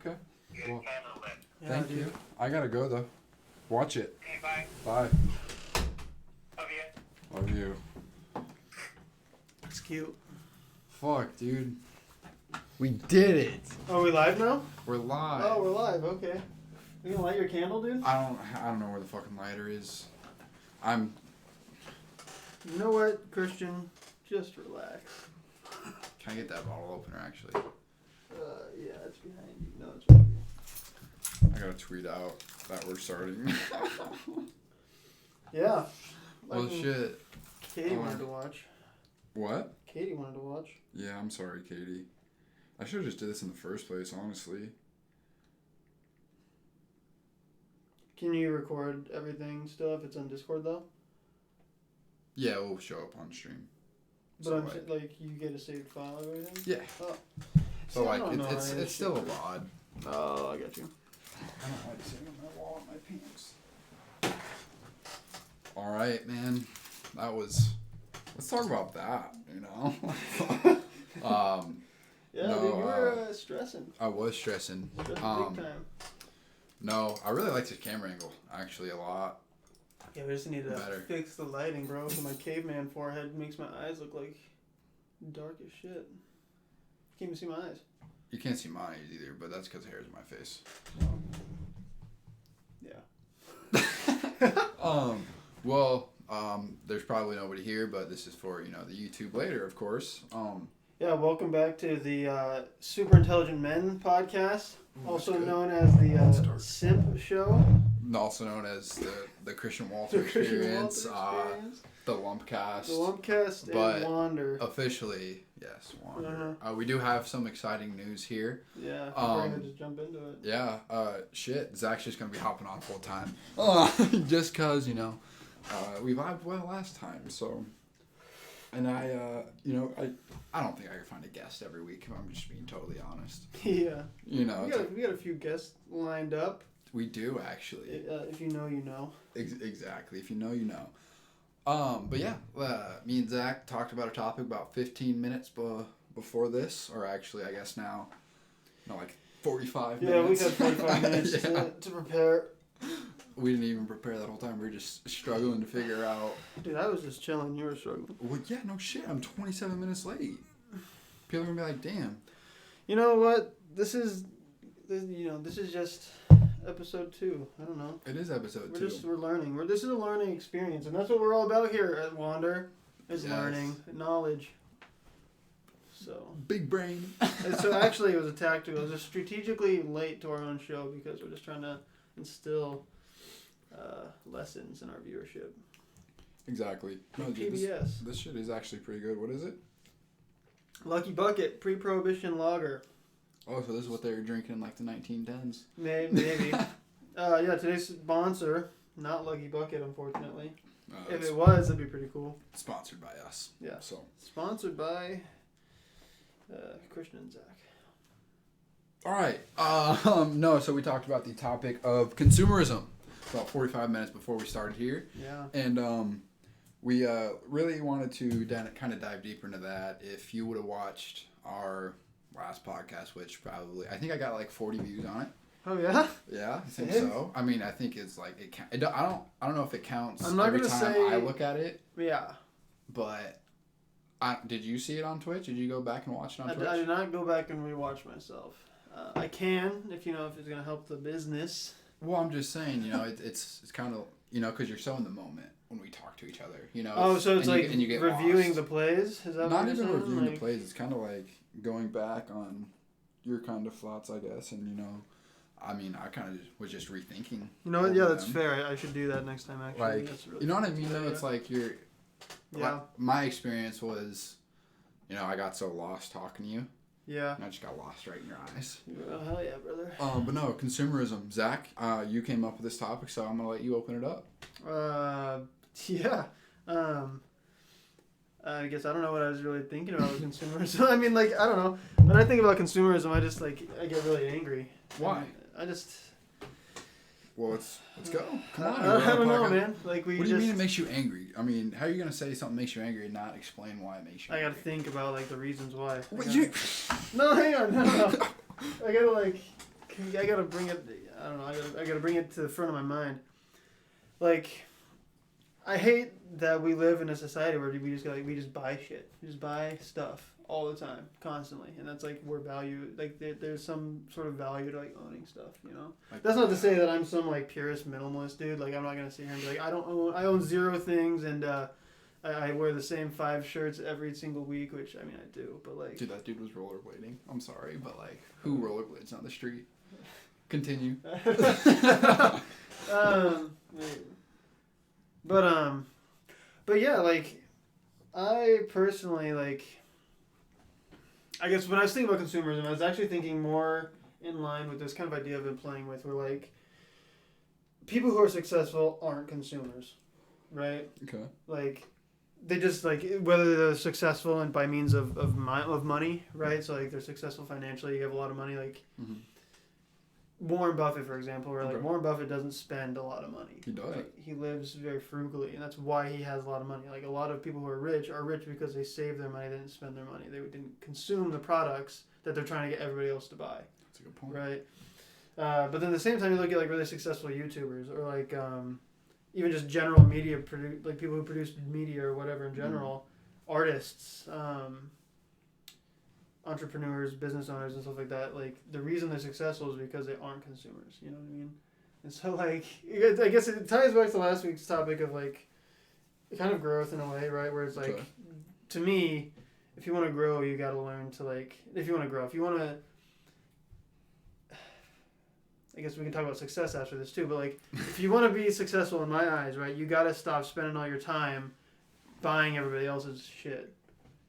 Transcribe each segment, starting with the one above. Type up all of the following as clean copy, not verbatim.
Okay. Well, Yeah, thank dude. you. I gotta go though. Watch it. Okay, bye. Bye. Love you. Love you. It's cute. Fuck, dude. We did it. Are we live now? We're live. Oh, we're live. Okay. You gonna light your candle, dude? I don't know where the fucking lighter is. You know what, Christian? Just relax. Can I get that bottle opener actually? Yeah, it's behind you. No, it's right here. I gotta tweet out that we're starting. Yeah. Well, shit. Katie wanted to watch. What? Katie wanted to watch. Yeah, I'm sorry, Katie. I should have just did this in the first place, honestly. Can you record everything still if it's on Discord though? Yeah, it will show up on stream. But So, I'm like, like you get a saved file or anything? yeah. Oh. So See, I like don't know any of it's this still a shit. VOD. Oh, I got you. I don't like sitting on my wall in my pants. All right, man. That was. Let's talk about that. You know. Yeah, No, dude, you were stressing. I was stressing. Stressing big time. No, I really like this camera angle actually a lot. Yeah, we just need to Better. fix the lighting, bro. So my caveman forehead makes my eyes look like dark as shit. Can't even see my eyes. You can't see my eyes either, but that's because hair's in my face. Yeah. There's probably nobody here, but this is for, the YouTube later, of course. Yeah, welcome back to the Super Intelligent Men podcast, also known as the Simp Show. Also known as the Christian Walter Experience, the Lumpcast. The Lumpcast but and Wander. Officially, yes, Wander. Uh-huh. We do have some exciting news here. Yeah, we're going to just jump into it. Yeah, Zach's just going to be hopping on full time. Just because, we vibed well last time, so... And I don't think I could find a guest every week, if I'm just being totally honest. Yeah. We We got a few guests lined up. We do, actually. If you know, you know. Exactly. If you know, you know. But yeah, me and Zach talked about a topic about 15 minutes before this, or actually, I guess now, 45 minutes. Yeah, we got 45 minutes to prepare. We didn't even prepare that whole time. We were just struggling to figure out. Dude, I was just chilling. You were struggling. Well, yeah, no shit. I'm 27 minutes late. People are going to be like, damn. You know what? This is just episode 2. I don't know. It is episode 2. We're learning. This is a learning experience, and that's what we're all about here at Wander. Is learning, knowledge. So. Big brain. And so actually, it was a tactical. It was just strategically late to our own show because we're just trying to instill lessons in our viewership. Exactly. No, dude, PBS. this shit is actually pretty good. What is it? Lucky Bucket Pre-Prohibition Lager. Oh, so this is what they were drinking in like the 1910s. Maybe. Yeah, today's sponsor, not Lucky Bucket, unfortunately. If It's it was, that'd be pretty cool. sponsored by us. Yeah. So. Sponsored by Christian and Zach. All right. So we talked about the topic of consumerism about 45 minutes before we started here. Yeah. And we really wanted to kind of dive deeper into that. If you would have watched our last podcast, which probably, I think I got like 40 views on it. Oh yeah. Yeah, I think so. I mean, I think it's like I don't know if it counts I'm not every gonna time say- I look at it. Yeah. But did you see it on Twitch? Did you go back and watch it on Twitch? I did not go back and rewatch myself. I can if it's gonna help the business. Well, I'm just saying, it's kind of, because you're so in the moment when we talk to each other, Oh, so it's like you get reviewing lost. the plays? Is that Not what you're even saying? reviewing the plays. It's kind of like going back on your kind of thoughts, I guess. And, I mean, I kind of was just rethinking. You know what? Yeah, that's them. fair. I should do that next time, actually. Like, That's really you know what I cool. mean, though? It's like you're... Yeah. My experience was, I got so lost talking to you. Yeah. And I just got lost right in your eyes. Oh, hell yeah, brother. But no, consumerism. Zach, you came up with this topic, so I'm going to let you open it up. Yeah. I guess I don't know what I was really thinking about with consumerism. I mean, like, I don't know. When I think about consumerism, I just, I get really angry. Why? I just... Well, let's go. Come on. I don't know, man. Like, what do you mean it makes you angry? I mean, how are you going to say something makes you angry and not explain why it makes you angry? I gotta think about, the reasons why. What, No, hang on. No. I gotta, I gotta bring it. I don't know. I gotta bring it to the front of my mind. Like, I hate that we live in a society where we just buy shit. We just buy stuff all the time, constantly, and that's like where value. Like, there's some sort of value to like owning stuff. You know. Like, That's not to say that I'm some like purist minimalist dude. Like, I'm not gonna sit here and be like, I own 0 things, and I wear the same 5 shirts every single week, which I mean I do, but like. Dude, that dude was rollerblading. I'm sorry, but like, who rollerblades on the street? Continue. But yeah, like, I personally like. I guess when I was thinking about consumerism, I was actually thinking more in line with this kind of idea I've been playing with, where like people who are successful aren't consumers, right? Okay. Like, they just like whether they're successful and by means of money, right? So like they're successful financially, you have a lot of money, like Warren Buffett, for example, where like Okay. Warren Buffett doesn't spend a lot of money. He does. Like, he lives very frugally, and that's why he has a lot of money. Like, a lot of people who are rich because they saved their money, they didn't spend their money, they didn't consume the products that they're trying to get everybody else to buy. That's a good point. Right. But then at the same time, you look at like really successful YouTubers, or like even just general media like people who produce media or whatever in general, artists, entrepreneurs, business owners, and stuff like that. Like, the reason they're successful is because they aren't consumers. You know what I mean? And so like, I guess it ties back to last week's topic of like kind of growth in a way, right? Where it's like, Okay. to me, if you want to grow, you got to learn to like. If you want to, I guess we can talk about success after this too, but like, if you want to be successful in my eyes, right, you got to stop spending all your time buying everybody else's shit.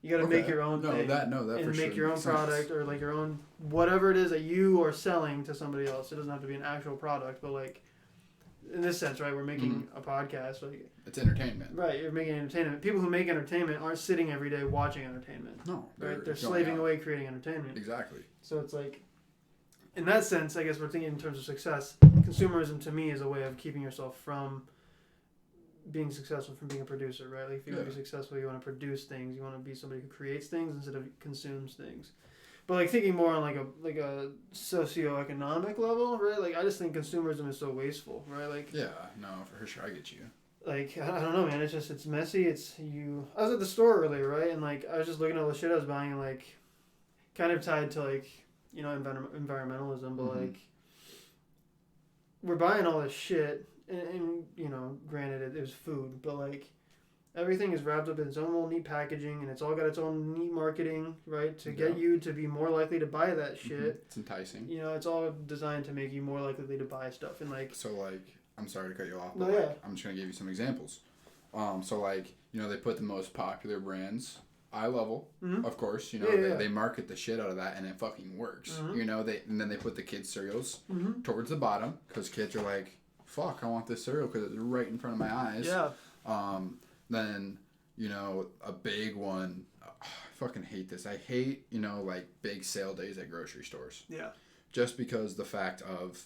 You got to make your own thing. That and for make sure your own makes sense. product, or like your own whatever it is that you are selling to somebody else. It doesn't have to be an actual product, but like, in this sense, right, we're making a podcast. Like, It's entertainment. right, you're making entertainment. People who make entertainment aren't sitting every day watching entertainment. No. Right, they're going slaving out. away creating entertainment. Exactly. So it's like, in that sense, I guess we're thinking in terms of success. Consumerism to me is a way of keeping yourself from being successful, from being a producer, right? Like, if you want to be successful, you want to produce things. You want to be somebody who creates things instead of consumes things. But like, thinking more on like a socioeconomic level, right? Like, I just think consumerism is so wasteful, right? Like, Yeah. No, for sure, I get you. like, I don't know, man. It's messy. I was at the store earlier, right? And like, I was just looking at all the shit I was buying, and like, kind of tied to like, you know, environmentalism, but like, we're buying all this shit, and you know, granted, it was food, but like, everything is wrapped up in its own little neat packaging, and it's all got its own neat marketing, right, to get you to be more likely to buy that shit. It's enticing. You know, it's all designed to make you more likely to buy stuff, and like. So like, I'm sorry to cut you off, No, but yeah. like, I'm just gonna give you some examples. So like, you know, they put the most popular brands eye level, of course. You know, they market the shit out of that, and it fucking works. You know, and then they put the kids cereals towards the bottom, because kids are like, fuck, I want this cereal because it's right in front of my eyes. Yeah. Then, you know, a big one. I fucking hate this. I hate, you know, like big sale days at grocery stores. Yeah. Just because the fact of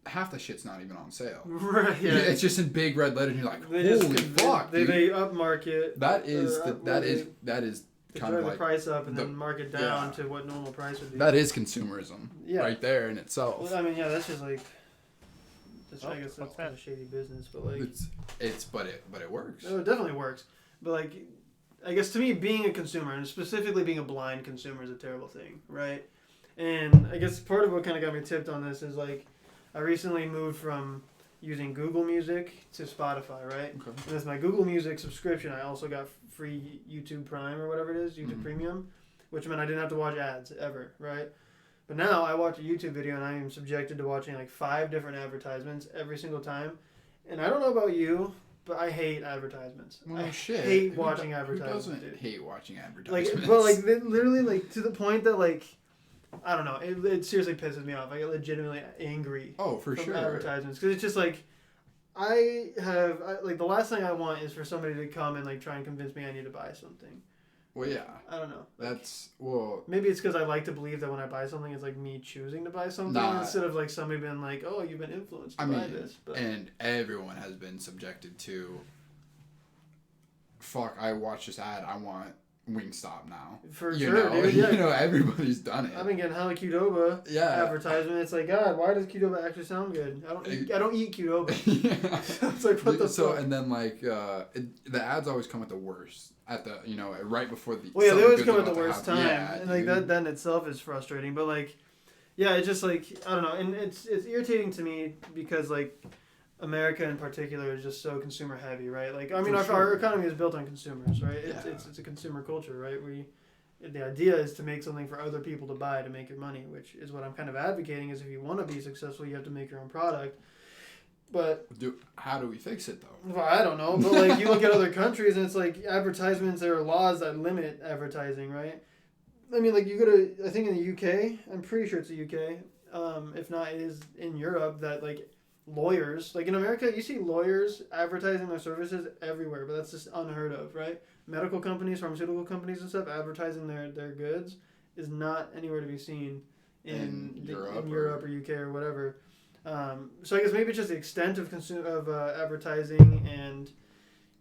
half the shit's not even on sale. Right. Yeah. It's just in big red letters, and you're like, They holy just fuck, they dude. upmarket. That is They kind drive of the like price up and the- then mark it down to what normal price would be. that is consumerism right there in itself. Well, I mean, yeah, that's just like. I guess that's what's kind that? of shady business, but like. But it works. No, it definitely works, but like, I guess to me, being a consumer, and specifically being a blind consumer, is a terrible thing, right? And I guess part of what kind of got me tipped on this is like, I recently moved from using Google Music to Spotify, right? Okay. And with my Google Music subscription, I also got free YouTube Prime or whatever it is, YouTube Premium, which meant I didn't have to watch ads ever, right? But now I watch a YouTube video and I am subjected to watching like 5 different advertisements every single time. And I don't know about you, but I hate advertisements. Well, I shit. hate watching Who advertisements. doesn't dude. hate watching Like, advertisements? but like literally, like to the point that like, I don't know, it seriously pisses me off. I get legitimately angry for from sure. advertisements, because it's just like, like the last thing I want is for somebody to come and like try and convince me I need to buy something. Well, yeah. I don't know. Like, Maybe it's because I like to believe that when I buy something, it's like me choosing to buy something instead of like somebody being like, "Oh, you've been influenced to buy this." But and everyone has been subjected to. Fuck! I watched this ad. I want Wingstop now. For you sure, know? dude. Yeah. You know, everybody's done it. I've been getting hella Qdoba Yeah. advertisement. It's like, God, why does Qdoba actually sound good? I don't eat Qdoba. Yeah. It's like, what the So, fuck? and then, like, the ads always come at the worst. At the, you know, right before the... Well, yeah, they something always good's come at the about to worst happen. time. Yeah, And, like, dude. that in itself is frustrating. But, like, yeah, it's just, like, I don't know. And it's irritating to me because, like, America in particular is just so consumer heavy, right? Like, I mean, For our sure. economy is built on consumers, right? Yeah. It's a consumer culture, right? The idea is to make something for other people to buy to make your money, which is what I'm kind of advocating. Is if you want to be successful, you have to make your own product. But How do we fix it, though? well, I don't know. But like you look at other countries, and it's like advertisements. There are laws that limit advertising, right? I mean, like you go to, I think in the UK, I'm pretty sure it's the UK. If not, it is in Europe that like lawyers, like in America, you see lawyers advertising their services everywhere, but that's just unheard of, right? Medical companies, pharmaceutical companies, and stuff advertising their goods is not anywhere to be seen in Europe or UK or whatever. So I guess maybe it's just the extent of advertising and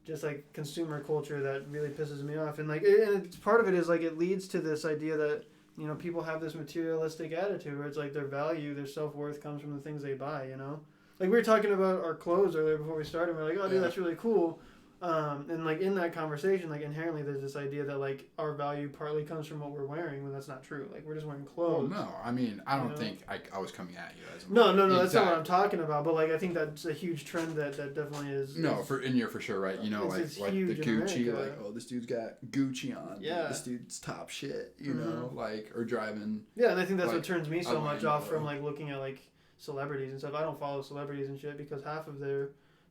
just like consumer culture that really pisses me off. And like, and it's part of it is like it leads to this idea that you know people have this materialistic attitude where it's like their value, their self-worth comes from the things they buy. You know, like we were talking about our clothes earlier before we started. We're like, oh, dude, Yeah. that's really cool. And like in that conversation, like inherently there's this idea that like our value partly comes from what we're wearing when that's not true. Like we're just wearing Well, clothes. no. I mean, I don't You know? think I was coming at you as a... No, that's not what I'm Exactly. talking about. But like I think that's a huge trend that definitely is. No, is- and you're for sure right. You know, It's like the huge in Gucci, America. like, oh, this dude's got Gucci on. Yeah. This dude's top shit, you know, like, or driving. Yeah, and I think that's Like, what turns me I so don't much know. off from like looking at like celebrities and stuff. I don't follow celebrities and shit because half of their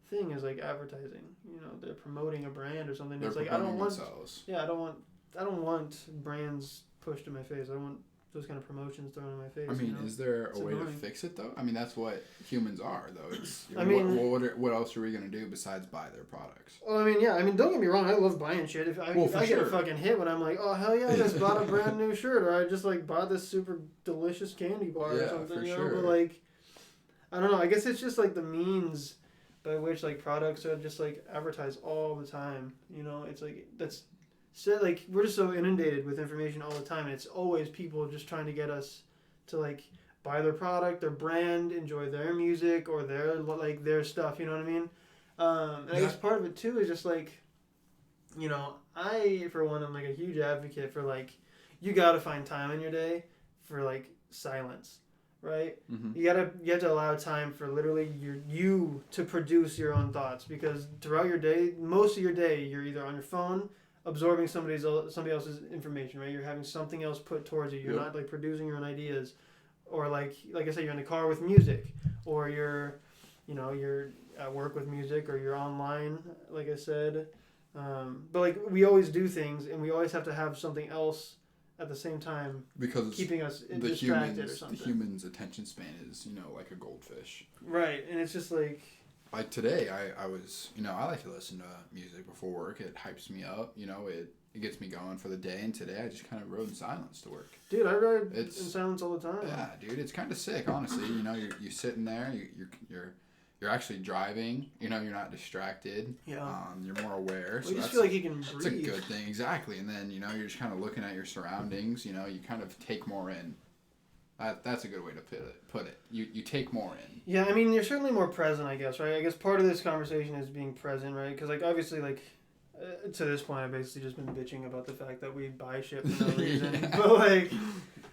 thing is like advertising. You know, they're promoting a brand or something. They're It's like I don't promoting want. themselves. Yeah, I don't want brands pushed in my face. I don't want those kind of promotions thrown in my face. I mean, you know? is there It's a way to annoying. fix it though? I mean, that's what humans are, though. It's I mean- what else are we gonna do besides buy their products? Well, I mean, yeah. I mean, don't get me wrong. I love buying shit. If I, Well, if for I get a sure. fucking hit when I'm like, oh hell yeah, I just bought a brand new shirt, or I just like bought this super delicious candy bar or Yeah, something, for you know. sure. But like, I don't know. I guess it's just like the means by which like products are just like advertised all the time. You know, it's like that's so like we're just so inundated with information all the time, and it's always people just trying to get us to like buy their product, their brand, enjoy their music or their stuff. You know what I mean? And I guess part of it too is just like, you know, I for one am like a huge advocate for like you gotta find time in your day for like silence, right? Mm-hmm. You have to allow time for literally you to produce your own thoughts because throughout your day, most of your day, you're either on your phone absorbing somebody else's information, right? You're having something else put towards you. You're Yep. not like producing your own ideas, or like I said, you're in the car with music, or you're at work with music, or you're online, like I said. But like we always do things, and we always have to have something else at the same time Because keeping us the distracted or something. the human's attention span is, you know, like a goldfish. Right, and it's just like. Like today, I was, you know, I like to listen to music before work. It hypes me up, you know, it gets me going for the day. And today I just kind of rode in silence to work. Dude, I ride in It's- silence all the time. Yeah, dude, it's kind of sick, honestly. You know, you're sitting there, you're actually driving. You know, you're not distracted. Yeah. You're more aware. Well, So you just that's, feel like you can that's a breathe. good thing, exactly. And then, you know, you're just kind of looking at your surroundings. You know, you kind of take more in. That's a good way to put it. You take more in. Yeah, I mean, you're certainly more present, I guess, right? I guess part of this conversation is being present, right? Because, like, obviously, like, to this point, I've basically just been bitching about the fact that we buy shit for no reason. Yeah.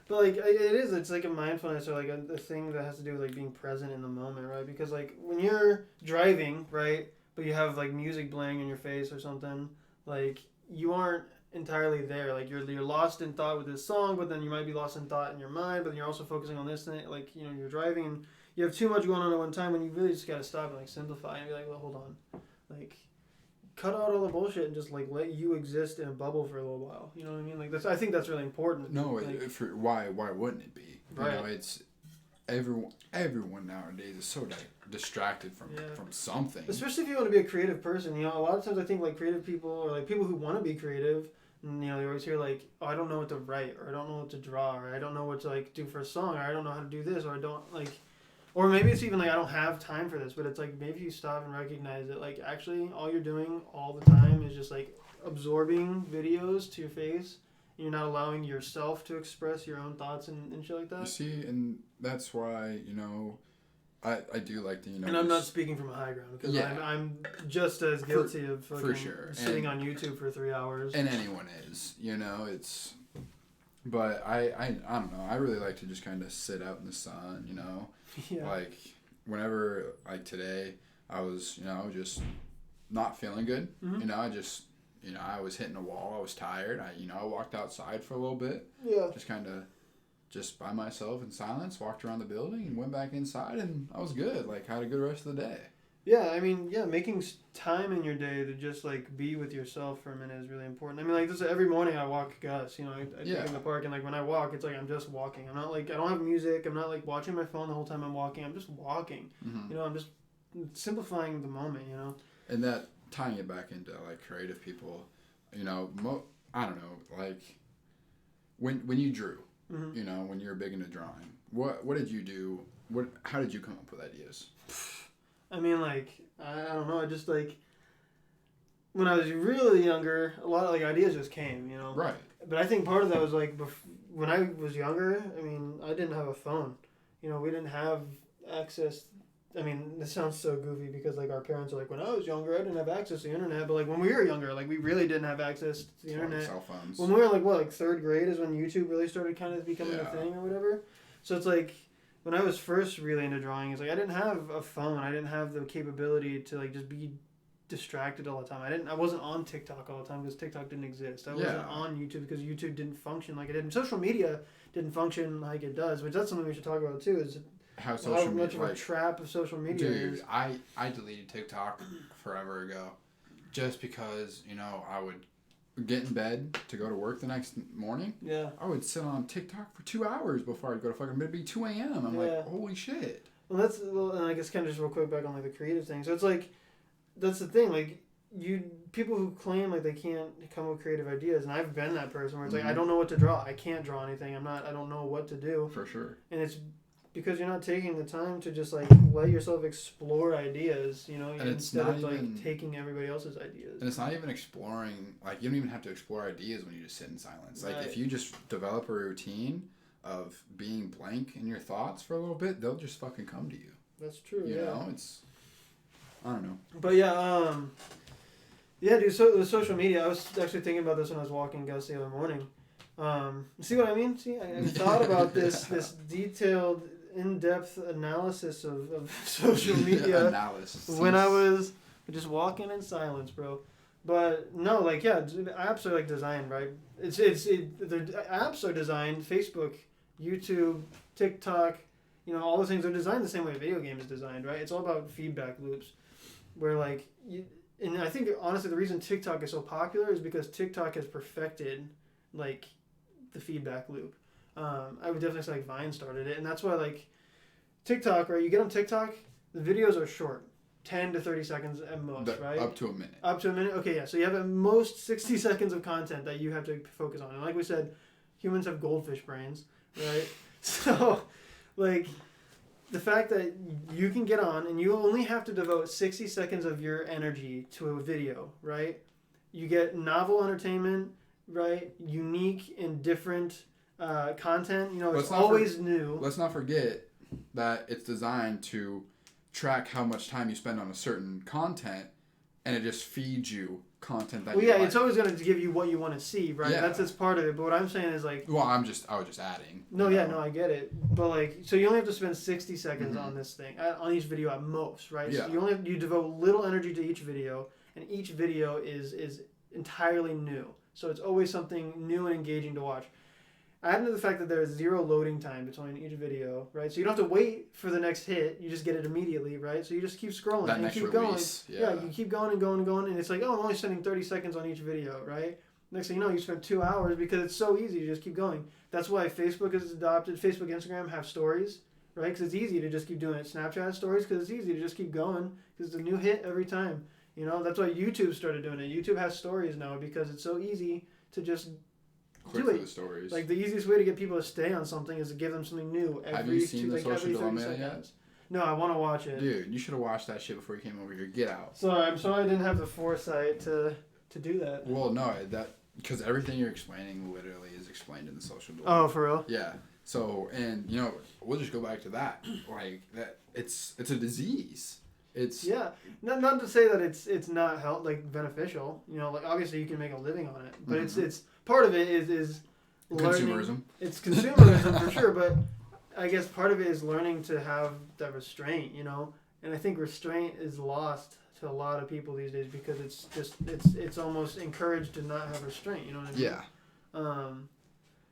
But like, it's like a mindfulness or like a thing that has to do with like being present in the moment, right? Because like when you're driving, right, but you have like music blaring in your face or something, like you aren't entirely there. Like you're lost in thought with this song, but then you might be lost in thought in your mind, but then you're also focusing on this thing. Like, you know, you're driving and you have too much going on at one time when you really just gotta stop and like simplify and be like, well, hold on, like. Cut out all the bullshit and just like let you exist in a bubble for a little while. You know what I mean? Like I think that's really important. No, like, why wouldn't it be? Right. You know, it's everyone nowadays is so distracted from something. especially if you want to be a creative person. You know, a lot of times I think like creative people or like people who want to be creative, and, you know, they always hear like, oh, I don't know what to write, or I don't know what to draw, or I don't know what to like do for a song, or I don't know how to do this, or I don't like. Or maybe it's even like I don't have time for this, but it's like maybe you stop and recognize that like actually all you're doing all the time is just like absorbing videos to your face. You're not allowing yourself to express your own thoughts and shit like You that. see, and that's why, I do like to, And I'm not speaking from a high ground because Yeah. I'm just as guilty of fucking sure. sitting on YouTube for 3 hours. And anyone is, it's. But I don't know. I really like to just kind of sit out in the sun, Yeah. Like, whenever, like today, I was just not feeling good. Mhm. I just, I was hitting a wall. I was tired. I walked outside for a little bit. Yeah. Just kind of, just by myself in silence, walked around the building and went back inside, and I was good. Like, had a good rest of the day. Yeah, I mean, making time in your day to just like be with yourself for a minute is really important. I mean, like this every morning I walk Gus. I take him in the park, and like when I walk, it's like I'm just walking. I'm not like I don't have music. I'm not like watching my phone the whole time I'm walking. I'm just walking. Mm-hmm. I'm just simplifying the moment. And that tying it back into like creative people, I don't know, like when you drew, Mm-hmm. when you were big into drawing, what did you do? How did you come up with ideas? I mean, like I don't know. I just like when I was really younger, a lot of like ideas just came. Right. But I think part of that was like when I was younger. I mean, I didn't have a phone. We didn't have access. I mean, this sounds so goofy because like our parents are like, when I was younger, I didn't have access to the internet. But like when we were younger, like we really didn't have access to the internet. Cell phones. When we were like third grade is when YouTube really started kind of becoming a Yeah. thing or whatever. So it's like when I was first really into drawing, it's like I didn't have a phone. I didn't have the capability to like just be distracted all the time. I wasn't on TikTok all the time because TikTok didn't exist. I wasn't on YouTube because YouTube didn't function like it did. And social media didn't function like it does, which that's something we should talk about too. Is how how much of a trap of social media is. Dude, I deleted TikTok forever ago, just because I would get in bed to go to work the next morning. Yeah. I would sit on TikTok for 2 hours before I'd go to fucking bed. It'd be 2 a.m. I'm like, holy shit. And I guess kind of just real quick back on like the creative thing. So it's like that's the thing. Like people who claim like they can't come up with creative ideas, and I've been that person where it's like I don't know what to draw. I can't draw anything. I don't know what to do. For sure. And it's because you're not taking the time to just like let yourself explore ideas, instead of like taking everybody else's ideas. And it's not even exploring, like you don't even have to explore ideas when you just sit in silence. Like Right. if you just develop a routine of being blank in your thoughts for a little bit, they'll just fucking come to you. That's true. You know, I don't know. But yeah, dude. So the social media, I was actually thinking about this when I was walking Gus the other morning. See what I mean? See, I thought about this detailed, in-depth analysis of social media Analysis. when I was just walking in silence, bro. But no, like apps are like designed, right? The apps are designed. Facebook, YouTube, TikTok, all those things are designed the same way a video game is designed, right? It's all about feedback loops, where like and I think honestly the reason TikTok is so popular is because TikTok has perfected like the feedback loop. I would definitely say like Vine started it, and that's why like TikTok, right? You get on TikTok, the videos are short, 10 to 30 seconds at most, right? Up to a minute. Up to a minute. Okay, yeah. So you have at most 60 seconds of content that you have to focus on, and like we said, humans have goldfish brains, right? So, like, the fact that you can get on and you only have to devote 60 seconds of your energy to a video, right? You get novel entertainment, right? Unique and different content. It's always new. Let's not forget that it's designed to track how much time you spend on a certain content, and it just feeds you content that you like. It's always going to give you what you want to see, right? Yeah. That's part of it. But what I'm saying is like... Well, I was just adding. No, I get it. But like, so you only have to spend 60 seconds on this thing, on each video at most, right? Yeah. So you devote little energy to each video, and each video is entirely new. So it's always something new and engaging to watch. Add into the fact that there's zero loading time between each video, right? So you don't have to wait for the next hit. You just get it immediately, right? So you just keep scrolling and keep release, going. Yeah, you keep going and going and going, and it's like, oh, I'm only spending 30 seconds on each video, right? Next thing you know, you spend 2 hours because it's so easy to just keep going. That's why Facebook has adopted, Facebook, Instagram have stories, right? Because it's easy to just keep doing it. Snapchat has stories because it's easy to just keep going because it's a new hit every time. That's why YouTube started doing it. YouTube has stories now because it's so easy to just Quick do for it. the stories. Like the easiest way to get people to stay on something is to give them something new every Have you seen the Social every 30 Dilemma seconds. yet? No, I want to watch it. Dude, you should have watched that shit before you came over here. Get out. Sorry, I'm sorry I didn't have the foresight to to do that. Well, no, because everything you're explaining literally is explained in the social dilemma. Oh, for real? Yeah. So, and you know, we'll just go back to that. Like that, it's a disease. It's Yeah, not to say that it's not beneficial. You know, like obviously you can make a living on it, but it's part of it is learning. consumerism. It's consumerism for sure, but I guess part of it is learning to have that restraint. You know, and I think restraint is lost to a lot of people these days because it's almost encouraged to not have restraint. You know what I mean? Yeah.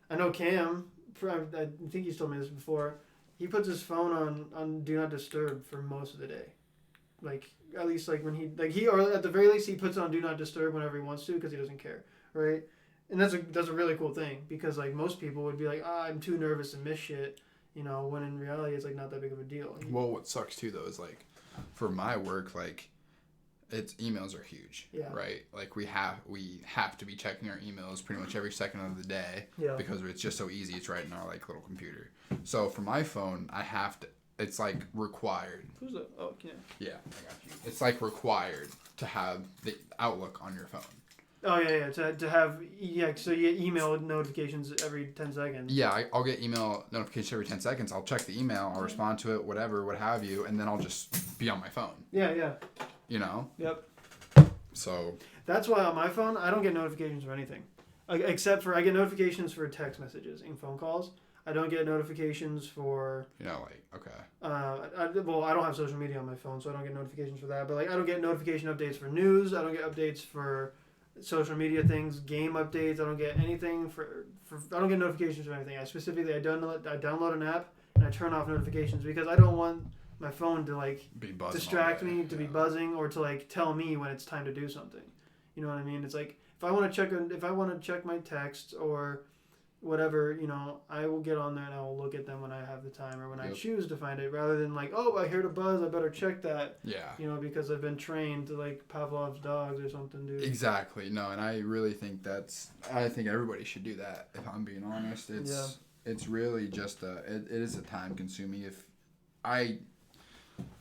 I know Cam. I think he's told me this before. He puts his phone on Do Not Disturb for most of the day. Like, at least, like, when or at the very least, he puts it on Do Not Disturb whenever he wants to because he doesn't care, right? And that's a really cool thing because, like, most people would be like, I'm too nervous to miss shit, you know, when in reality it's, like, not that big of a deal. Well, what sucks, too, though, is, like, for my work, like, emails are huge, right? Like, we have to be checking our emails pretty much every second of the day because it's just so easy. It's right in our, like, little computer. So, for my phone, I have to... It's like required. Who's that? Oh, yeah. Yeah, I got you. It's like required to have the Outlook on your phone. Oh, yeah. To have, so you get email notifications every 10 seconds. Yeah, I'll get email notifications every 10 seconds. I'll check the email, I'll respond to it, whatever, what have you, and then I'll just be on my phone. Yeah. You know? Yep. So. That's why on my phone, I don't get notifications for anything. Except for, I get notifications for text messages and phone calls. I don't get notifications for... You know, like, okay. I don't have social media on my phone, so I don't get notifications for that. But, like, I don't get notification updates for news. I don't get updates for social media things, game updates. I don't get anything for I don't get notifications for anything. I download an app, and I turn off notifications because I don't want my phone to, like, distract me, to be buzzing, or to, like, tell me when it's time to do something. You know what I mean? It's like, if I want to check my texts or... whatever, you know, I will get on there and I will look at them when I have the time or when I choose to find it, rather than like, I heard a buzz, I better check that. Yeah. You know, because I've been trained to like Pavlov's dogs or something, dude. Exactly. No, and I really think I think everybody should do that. If I'm being honest, it's really just it is a time consuming.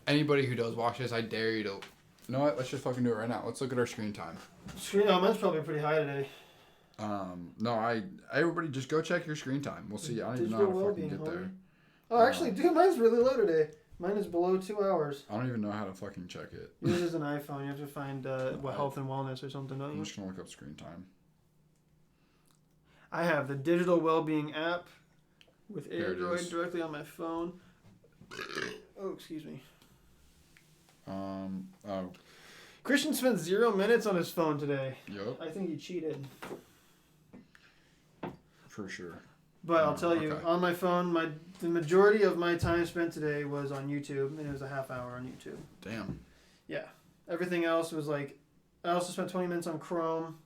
Anybody who does watch this, I dare you to, you know what? Let's just fucking do it right now. Let's look at our screen time. Mine's probably pretty high today. Everybody just go check your screen time. We'll see. I don't even know how to fucking get there. Oh, actually, dude, mine's really low today. Mine is below 2 hours. I don't even know how to fucking check it. Yours is an iPhone. You have to find health and wellness or something, don't you? I'm just going to look up screen time. I have the digital well-being app with Android directly on my phone. Oh, excuse me. Christian spent 0 minutes on his phone today. Yep. I think he cheated. For sure. But I'll tell you, on my phone, the majority of my time spent today was on YouTube, and it was a half hour on YouTube. Damn. Yeah. Everything else was like, I also spent 20 minutes on Chrome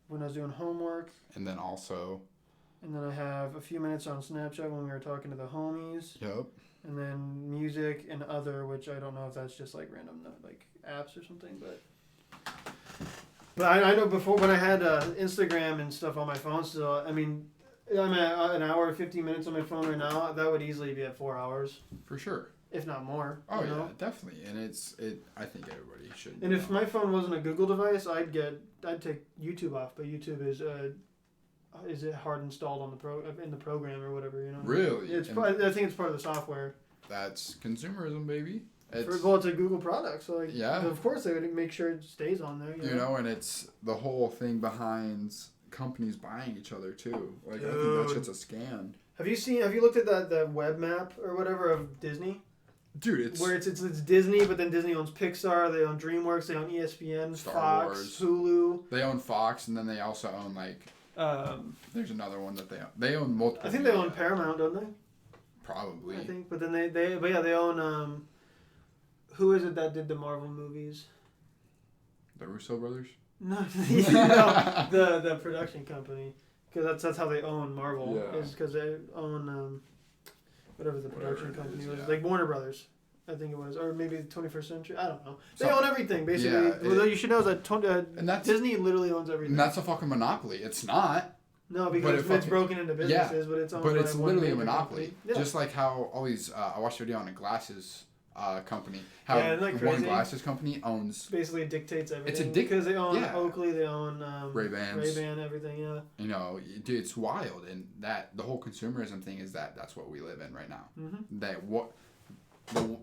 when I was doing homework. And then I have a few minutes on Snapchat when we were talking to the homies. Yep. And then music and other, which I don't know if that's just like random like apps or something, but I know before when I had Instagram and stuff on my phone still, I mean, I'm at an hour and 15 minutes on my phone right now. That would easily be at 4 hours. For sure. If not more. Oh, yeah, definitely. And I think everybody should. And if my phone wasn't a Google device, I'd take YouTube off. But YouTube is it hard installed on in the program or whatever, you know? Really? I think it's part of the software. That's consumerism, baby. It's a Google product, so like, of course they would make sure it stays on there. You know, and it's the whole thing behind companies buying each other too. Like, I think that shit's a scam. Have you looked at the web map or whatever of Disney? Dude, it's Disney, but then Disney owns Pixar, they own DreamWorks, they own ESPN, Star Fox, Wars. Hulu. They own Fox, and then they also own like. There's another one that they own. They own multiple. I think they own Paramount, don't they? Probably. I think, but then they own. Who is it that did the Marvel movies? The Russo brothers? No, the production company, because that's how they own Marvel. Yeah. Is because they own whatever the production company was, like Warner Brothers, I think it was, or maybe 21st Century. I don't know. They own everything basically. Yeah, what you should know is that Disney literally owns everything. And that's a fucking monopoly. It's not. No, because it's broken into businesses, but it's owned by literally a monopoly. Yeah. Just like how always I watched a video on a glasses company. How Yeah, isn't that one crazy? glasses company owns. Basically dictates everything. It's a because they own yeah. Oakley, they own Ray-Bans. Ray-Ban, everything. Yeah. You know, dude, it's wild, and that the whole consumerism thing is that's what we live in right now. Mm-hmm.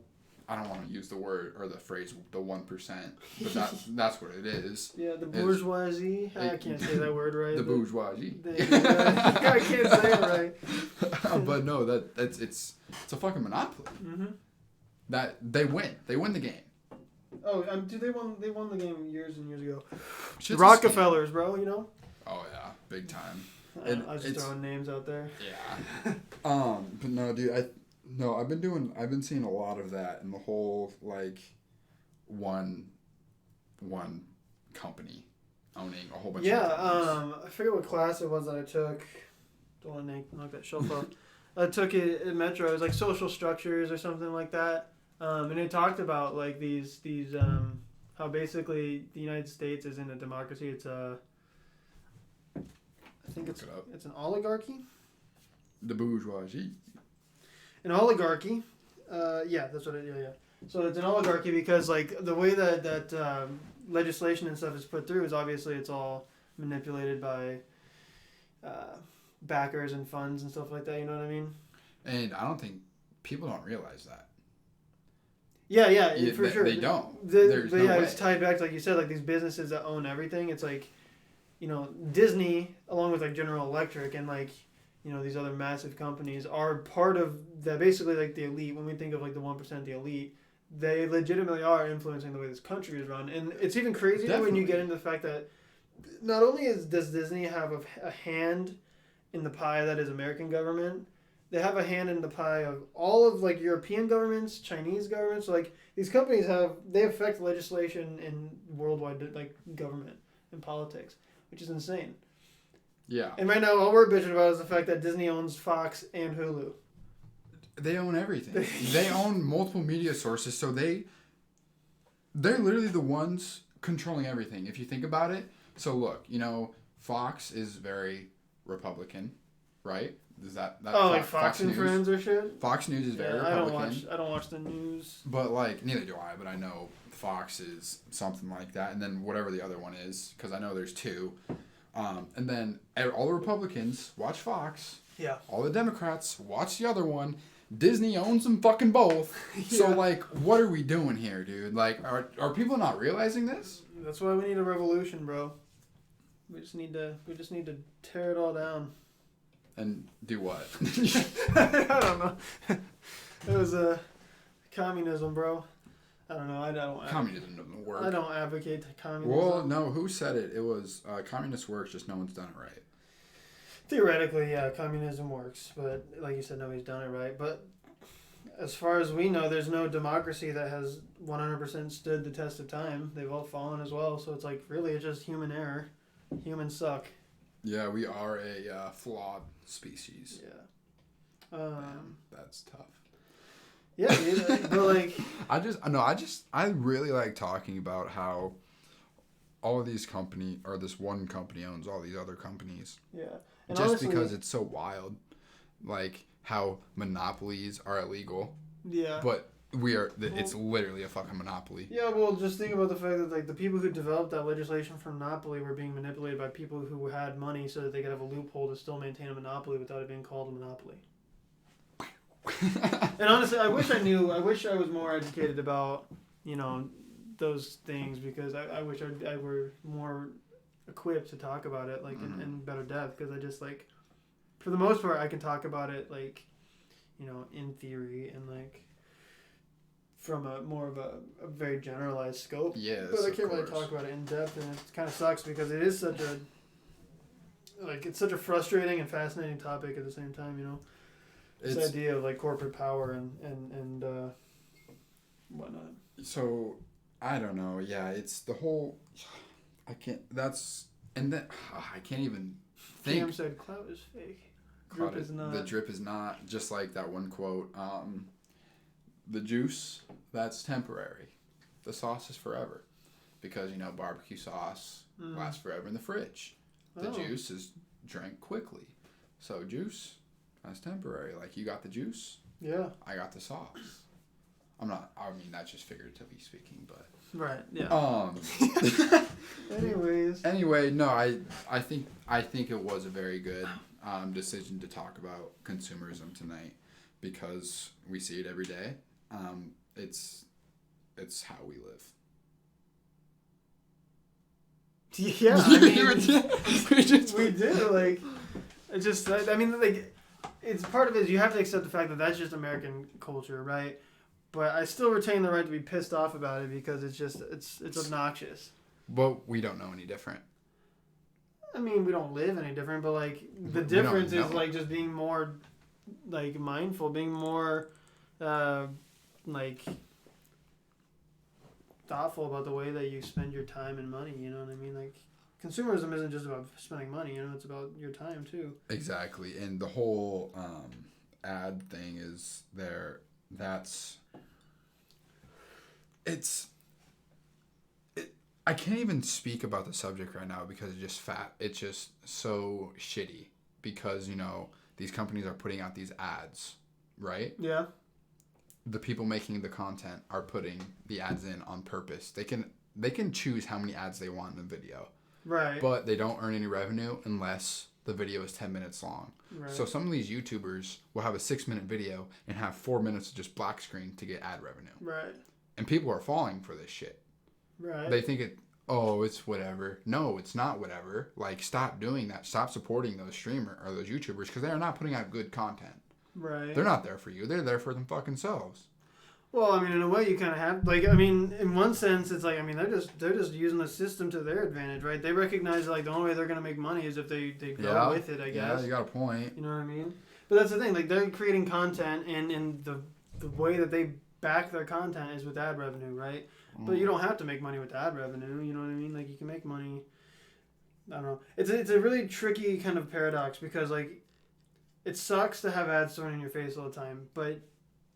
I don't want to use the word or the phrase the 1%, but that's what it is. Yeah, the bourgeoisie. I can't say that word right. The bourgeoisie. I can't say it right. But no, it's a fucking monopoly. Mm-hmm. That they win the game. Oh, dude, they won the game years and years ago. Shit's The Rockefellers, bro. You know. Oh yeah, big time. I was just throwing names out there. Yeah. But no, dude, I've been seeing a lot of that in the whole like one company owning a whole bunch of things. I forget what class it was that I took. Don't want to knock that shelf off. I took it at Metro. It was like social structures or something like that. And it talked about like these how basically the United States isn't a democracy. It's I think it's an oligarchy. The bourgeoisie. An oligarchy. Yeah, that's what it. Yeah. So it's an oligarchy because like the way that legislation and stuff is put through is obviously it's all manipulated by backers and funds and stuff like that. You know what I mean? And I don't think people don't realize that. Yeah, for sure. They don't. There's no way. way. It's tied back to, like you said, like these businesses that own everything. It's like, you know, Disney, along with like General Electric and like, you know, these other massive companies are part of that. Basically, like the elite. When we think of like the 1%, the elite, they legitimately are influencing the way this country is run. And it's even crazier when you get into the fact that not only does Disney have a hand in the pie that is American government, they have a hand in the pie of all of like European governments, Chinese governments. Like these companies they affect legislation in worldwide like government and politics, which is insane. Yeah. And right now, all we're bitching about is the fact that Disney owns Fox and Hulu. They own everything. They own multiple media sources, so they're literally the ones controlling everything. If you think about it. So look, you know, Fox is very Republican, right? Is that like Fox and News? Friends or shit? Fox News is very Republican. I don't watch the news. But like neither do I, but I know Fox is something like that, and then whatever the other one is, because I know there's two. And then all the Republicans watch Fox. Yeah. All the Democrats watch the other one. Disney owns them fucking both. Yeah. So like, what are we doing here, dude? Like, are people not realizing this? That's why we need a revolution, bro. We just need to tear it all down. And do what? I don't know. It was communism, bro. I don't know. Communism doesn't work. I don't advocate communism. Well, no. Who said it? It was communist works. Just no one's done it right. Theoretically, yeah, communism works, but like you said, nobody's done it right. But as far as we know, there's no democracy that has 100% stood the test of time. They've all fallen as well. So it's like really, it's just human error. Humans suck. Yeah, we are a flawed species. Yeah. Man, that's tough. Yeah, dude, but like I really like talking about how all of these company or this one company owns all these other companies. Yeah. And just honestly, because it's so wild, like how monopolies are illegal. Yeah. But it's literally a fucking monopoly. Yeah, well, just think about the fact that like the people who developed that legislation for monopoly were being manipulated by people who had money so that they could have a loophole to still maintain a monopoly without it being called a monopoly. And honestly, I wish I was more educated about, you know, those things, because I wish I were more equipped to talk about it like in better depth, because I just like, for the most part, I can talk about it like, you know, in theory and like from a more of a very generalized scope. Yes, but I can't really talk about it in depth, and it kind of sucks because it is such a frustrating and fascinating topic at the same time, you know. This idea of like corporate power and whatnot. So I don't know. Yeah, it's the whole. I can't. That's and then I can't even think. Cam said clout is fake. Drip is not. The drip is not. Just like that one quote. The juice, that's temporary. The sauce is forever, because you know barbecue sauce lasts forever in the fridge. The juice is drank quickly, so juice. That's temporary. Like, you got the juice. Yeah. I got the sauce. I'm not I mean, that's just figuratively speaking, but. Right. Yeah. Anyways. Anyway, no, I think it was a very good decision to talk about consumerism tonight because we see it every day. It's how we live. Yeah, I mean, we do. Like, it's just. I mean, like, it's part of it. Is you have to accept the fact that that's just American culture, right? But I still retain the right to be pissed off about it because it's just it's obnoxious. But we don't know any different. I mean, we don't live any different, but like the difference is like just being more like mindful, being more like thoughtful about the way that you spend your time and money. You know what I mean? Like consumerism isn't just about spending money. You know, it's about your time too. Exactly, and the whole ad thing is there. That's I can't even speak about the subject right now because it's just so shitty because, you know, these companies are putting out these ads, right? Yeah. The people making the content are putting the ads in on purpose. They can choose how many ads they want in the video. Right. But they don't earn any revenue unless the video is 10 minutes long. Right. So some of these YouTubers will have a 6-minute video and have 4 minutes of just black screen to get ad revenue. Right. And people are falling for this shit. Right. They think it's whatever. No, it's not whatever. Like, stop doing that. Stop supporting those streamer or those YouTubers because they are not putting out good content. Right. They're not there for you. They're there for them fucking selves. Well, I mean, in a way, you kind of have like. I mean, in one sense, it's like I mean, they're just using the system to their advantage, right? They recognize like the only way they're gonna make money is if they go with it. I guess. Yeah, you got a point. You know what I mean? But that's the thing. Like they're creating content, and the way that they back their content is with ad revenue, right? But you don't have to make money with ad revenue. You know what I mean? Like you can make money. I don't know. It's a really tricky kind of paradox because like, it sucks to have ads thrown in your face all the time, but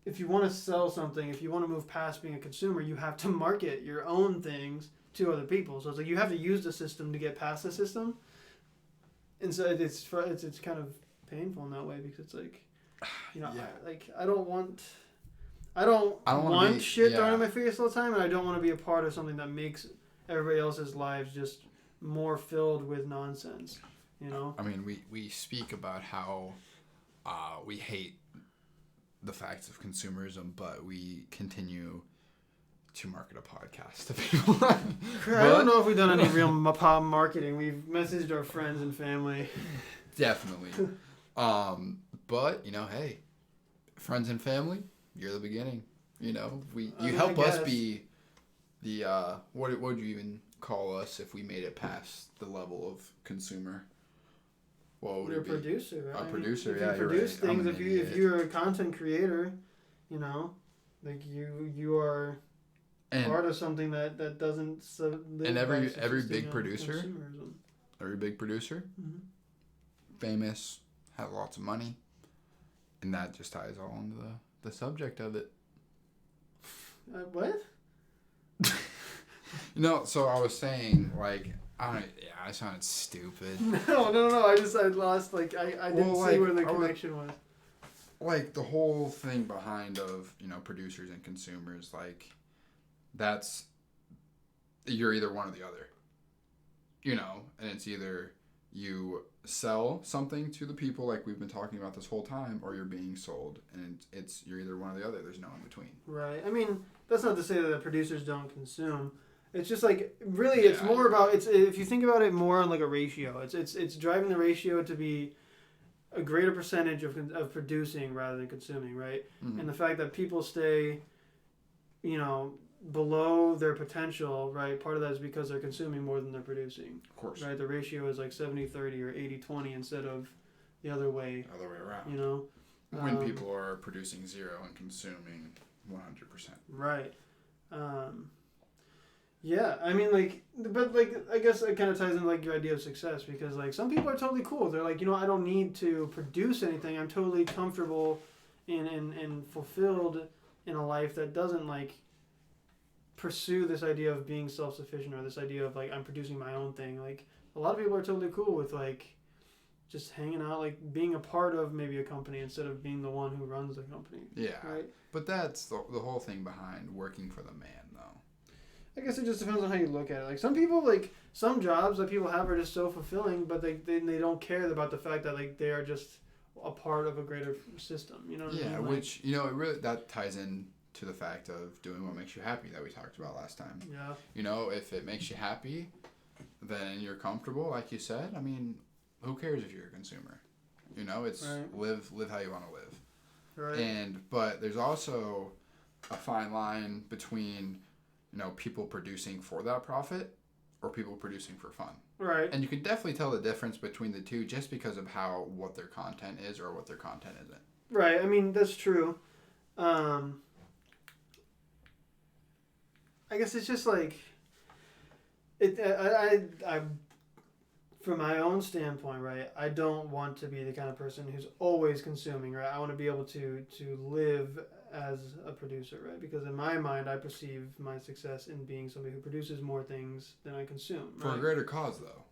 if you want to sell something, if you want to move past being a consumer, you have to market your own things to other people. So it's like you have to use the system to get past the system. And so it's kind of painful in that way because it's like, you know, Yeah. I don't want shit thrown in my face all the time, and I don't want to be a part of something that makes everybody else's lives just more filled with nonsense. You know. I mean, we speak about how we hate the facts of consumerism, but we continue to market a podcast to people. I don't know if we've done any real marketing. We've messaged our friends and family. Definitely. But, you know, hey, friends and family, you're the beginning. You know, you help us be the, what would you even call us if we made it past the level of consumer? What would You're it be? A producer, right? A producer, if yeah, you you're produce right. things, if you're a content creator, you know, like you are part of something that doesn't live and every by big producer, consumerism. every big producer, famous, has lots of money, and that just ties all into the subject of it. What? You know, so I was saying, like, I sounded stupid. No. I lost, like, I didn't see where the connection was. Like, the whole thing behind of, you know, producers and consumers, like, that's, you're either one or the other. You know, and it's either you sell something to the people like we've been talking about this whole time, or you're being sold, and you're either one or the other. There's no in between. Right. I mean, that's not to say that the producers don't consume. It's just like really, it's more about if you think about it more on like a ratio. It's driving the ratio to be a greater percentage of producing rather than consuming, right? Mm-hmm. And the fact that people stay, you know, below their potential, right? Part of that is because they're consuming more than they're producing. Of course. Right? The ratio is like 70-30 or 80-20 instead of the other way. Other way around. You know? When people are producing 0 and consuming 100%. Right. Yeah, I mean, like, but, like, I guess it kind of ties in, like, your idea of success, because, like, some people are totally cool. They're like, you know, I don't need to produce anything. I'm totally comfortable and fulfilled in a life that doesn't, like, pursue this idea of being self-sufficient or this idea of, like, I'm producing my own thing. Like, a lot of people are totally cool with, like, just hanging out, like being a part of maybe a company instead of being the one who runs the company. Yeah. Right. But that's the whole thing behind working for the man, though. I guess it just depends on how you look at it. Like some people, like some jobs that people have are just so fulfilling, but they don't care about the fact that like they are just a part of a greater system. You know what I mean? Like, which it really that ties in to the fact of doing what makes you happy that we talked about last time. Yeah. If it makes you happy, then you're comfortable, like you said. I mean, who cares if you're a consumer? It's right. live how you want to live. Right. But there's also a fine line between, people producing for that profit or people producing for fun. Right. And you can definitely tell the difference between the two just because of what their content is or what their content isn't. Right. I mean, that's true. I guess it's just like I from my own standpoint, right? I don't want to be the kind of person who's always consuming, right? I want to be able to live as a producer, right? Because in my mind, I perceive my success in being somebody who produces more things than I consume. For right? a greater cause, though.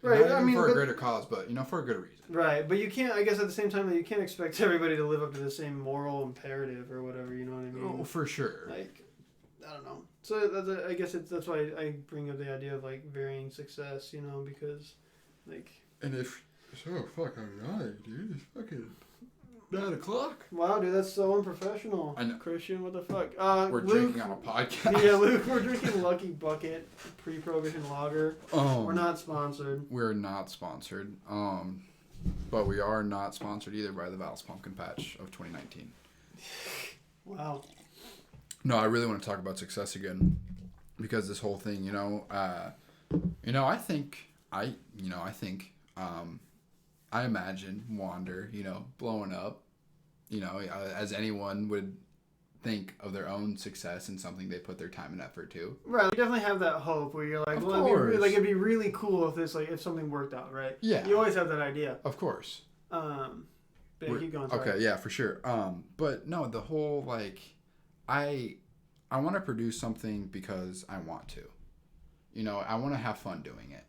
Right. Not even for a greater cause, but for a good reason. Right, but you can't. I guess at the same time, you can't expect everybody to live up to the same moral imperative or whatever. You know what I mean? Oh, for sure. Like, I don't know. So I guess that's why I bring up the idea of like varying success. Because like. And if fucking night, dude, it's fucking 9:00. Wow, dude, that's so unprofessional. I know. Christian, what the fuck? We're Luke, drinking on a podcast. Yeah, Luke, we're drinking Lucky Bucket pre-prohibition lager. We're not sponsored. We're not sponsored. But we are not sponsored either by the Val's Pumpkin Patch of 2019. Wow. No, I really want to talk about success again, because this whole thing, I imagine Wander, blowing up, as anyone would think of their own success and something they put their time and effort to. Right, you definitely have that hope where you're like, it'd be really cool if something worked out, right? Yeah. You always have that idea. Of course. But keep going. Sorry. Okay, yeah, for sure. But no, the whole I want to produce something because I want to. I want to have fun doing it.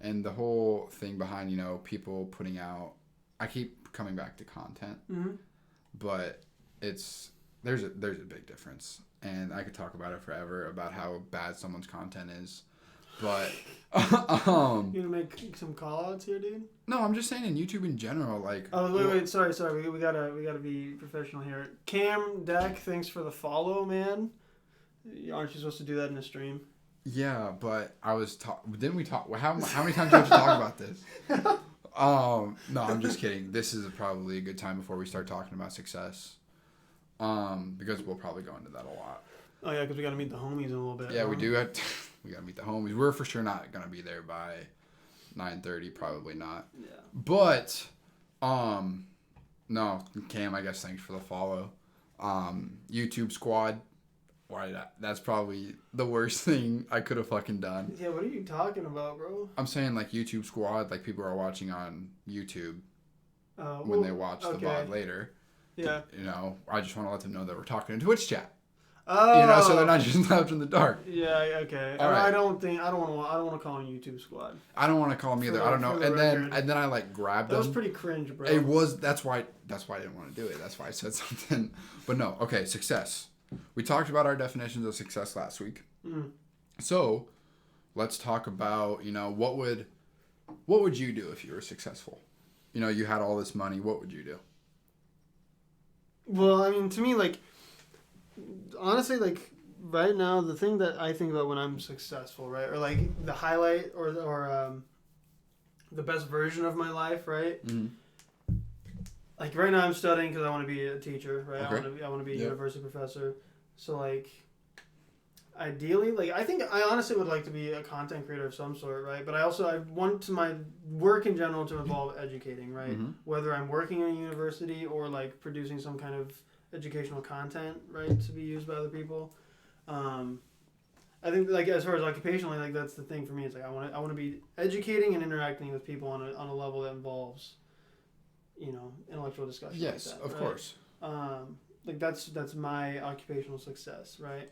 And the whole thing behind, people putting out, I keep coming back to content, but there's a big difference, and I could talk about it forever about how bad someone's content is, but you gonna make some call outs here, dude? No, I'm just saying in YouTube in general, like. Oh wait, sorry, we gotta be professional here. Cam Deck, thanks for the follow, man. Aren't you supposed to do that in a stream? Yeah, but didn't we talk? How many times do we have to talk about this? No, I'm just kidding. This is probably a good time before we start talking about success. Because we'll probably go into that a lot. Oh yeah, because we gotta meet the homies in a little bit. Yeah, we do. We gotta meet the homies. We're for sure not gonna be there by 9:30. Probably not. Yeah. But, no, Cam, I guess thanks for the follow. YouTube squad. That's probably the worst thing I could have fucking done. Yeah, what are you talking about, bro? I'm saying like YouTube squad, like people are watching on YouTube when they watch the VOD later. Yeah. I just want to let them know that we're talking in Twitch chat. Oh. So they're not just left in the dark. Yeah. Okay. All right. I don't want to call them YouTube squad. I don't want to call them either. I don't know. And then I grabbed them. That was pretty cringe, bro. It was. That's why I didn't want to do it. That's why I said something. But no. Okay. Success. We talked about our definitions of success last week. So, let's talk about, what would you do if you were successful? You had all this money. What would you do? Well, I mean, to me, honestly, right now, the thing that I think about when I'm successful, right, or the highlight or the best version of my life, right? Mm-hmm. Right now, I'm studying because I want to be a teacher, right? Okay. I want to be a university professor. So ideally, I think I honestly would like to be a content creator of some sort, right? But I want my work in general to involve educating, right? Mm-hmm. Whether I'm working in a university or producing some kind of educational content, right, to be used by other people. I think as far as occupationally, that's the thing for me. It's I want to be educating and interacting with people on a level that involves, intellectual discussion. Yes, like that, of right? course. That's my occupational success, right?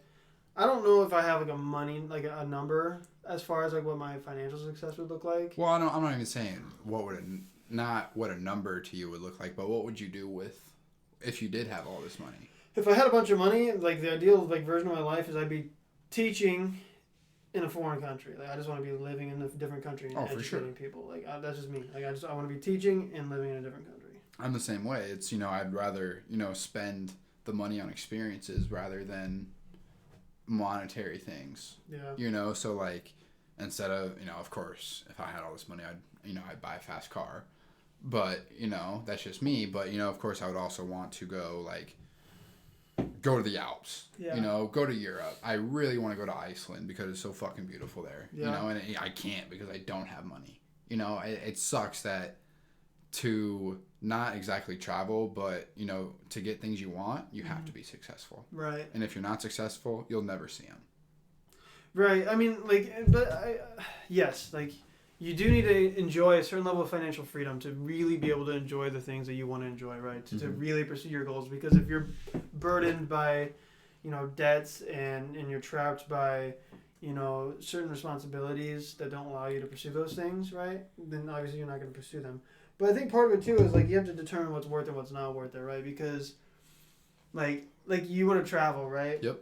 I don't know if I have a number as far as what my financial success would look like. Well, I'm not even saying what would it not what a number to you would look like, but what would you do with if you did have all this money? If I had a bunch of money, like the ideal like version of my life is I'd be teaching in a foreign country. Like I just want to be living in a different country and educating people. Like that's just me. Like I want to be teaching and living in a different country. I'm the same way. It's, I'd rather, spend the money on experiences rather than monetary things. Yeah. So like instead of, of course, if I had all this money, I'd buy a fast car. But, that's just me. But, of course I would also want to go to the Alps, go to Europe. I really want to go to Iceland because it's so fucking beautiful there, and I can't because I don't have money. It sucks that to not exactly travel, but, to get things you want, you have to be successful. Right. And if you're not successful, you'll never see them. Right. I mean, yes, you do need to enjoy a certain level of financial freedom to really be able to enjoy the things that you want to enjoy, right? To really pursue your goals. Because if you're burdened by, debts and you're trapped by, certain responsibilities that don't allow you to pursue those things, right? Then obviously you're not going to pursue them. But I think part of it too is you have to determine what's worth it and what's not worth it, right? Because like you want to travel, right? Yep.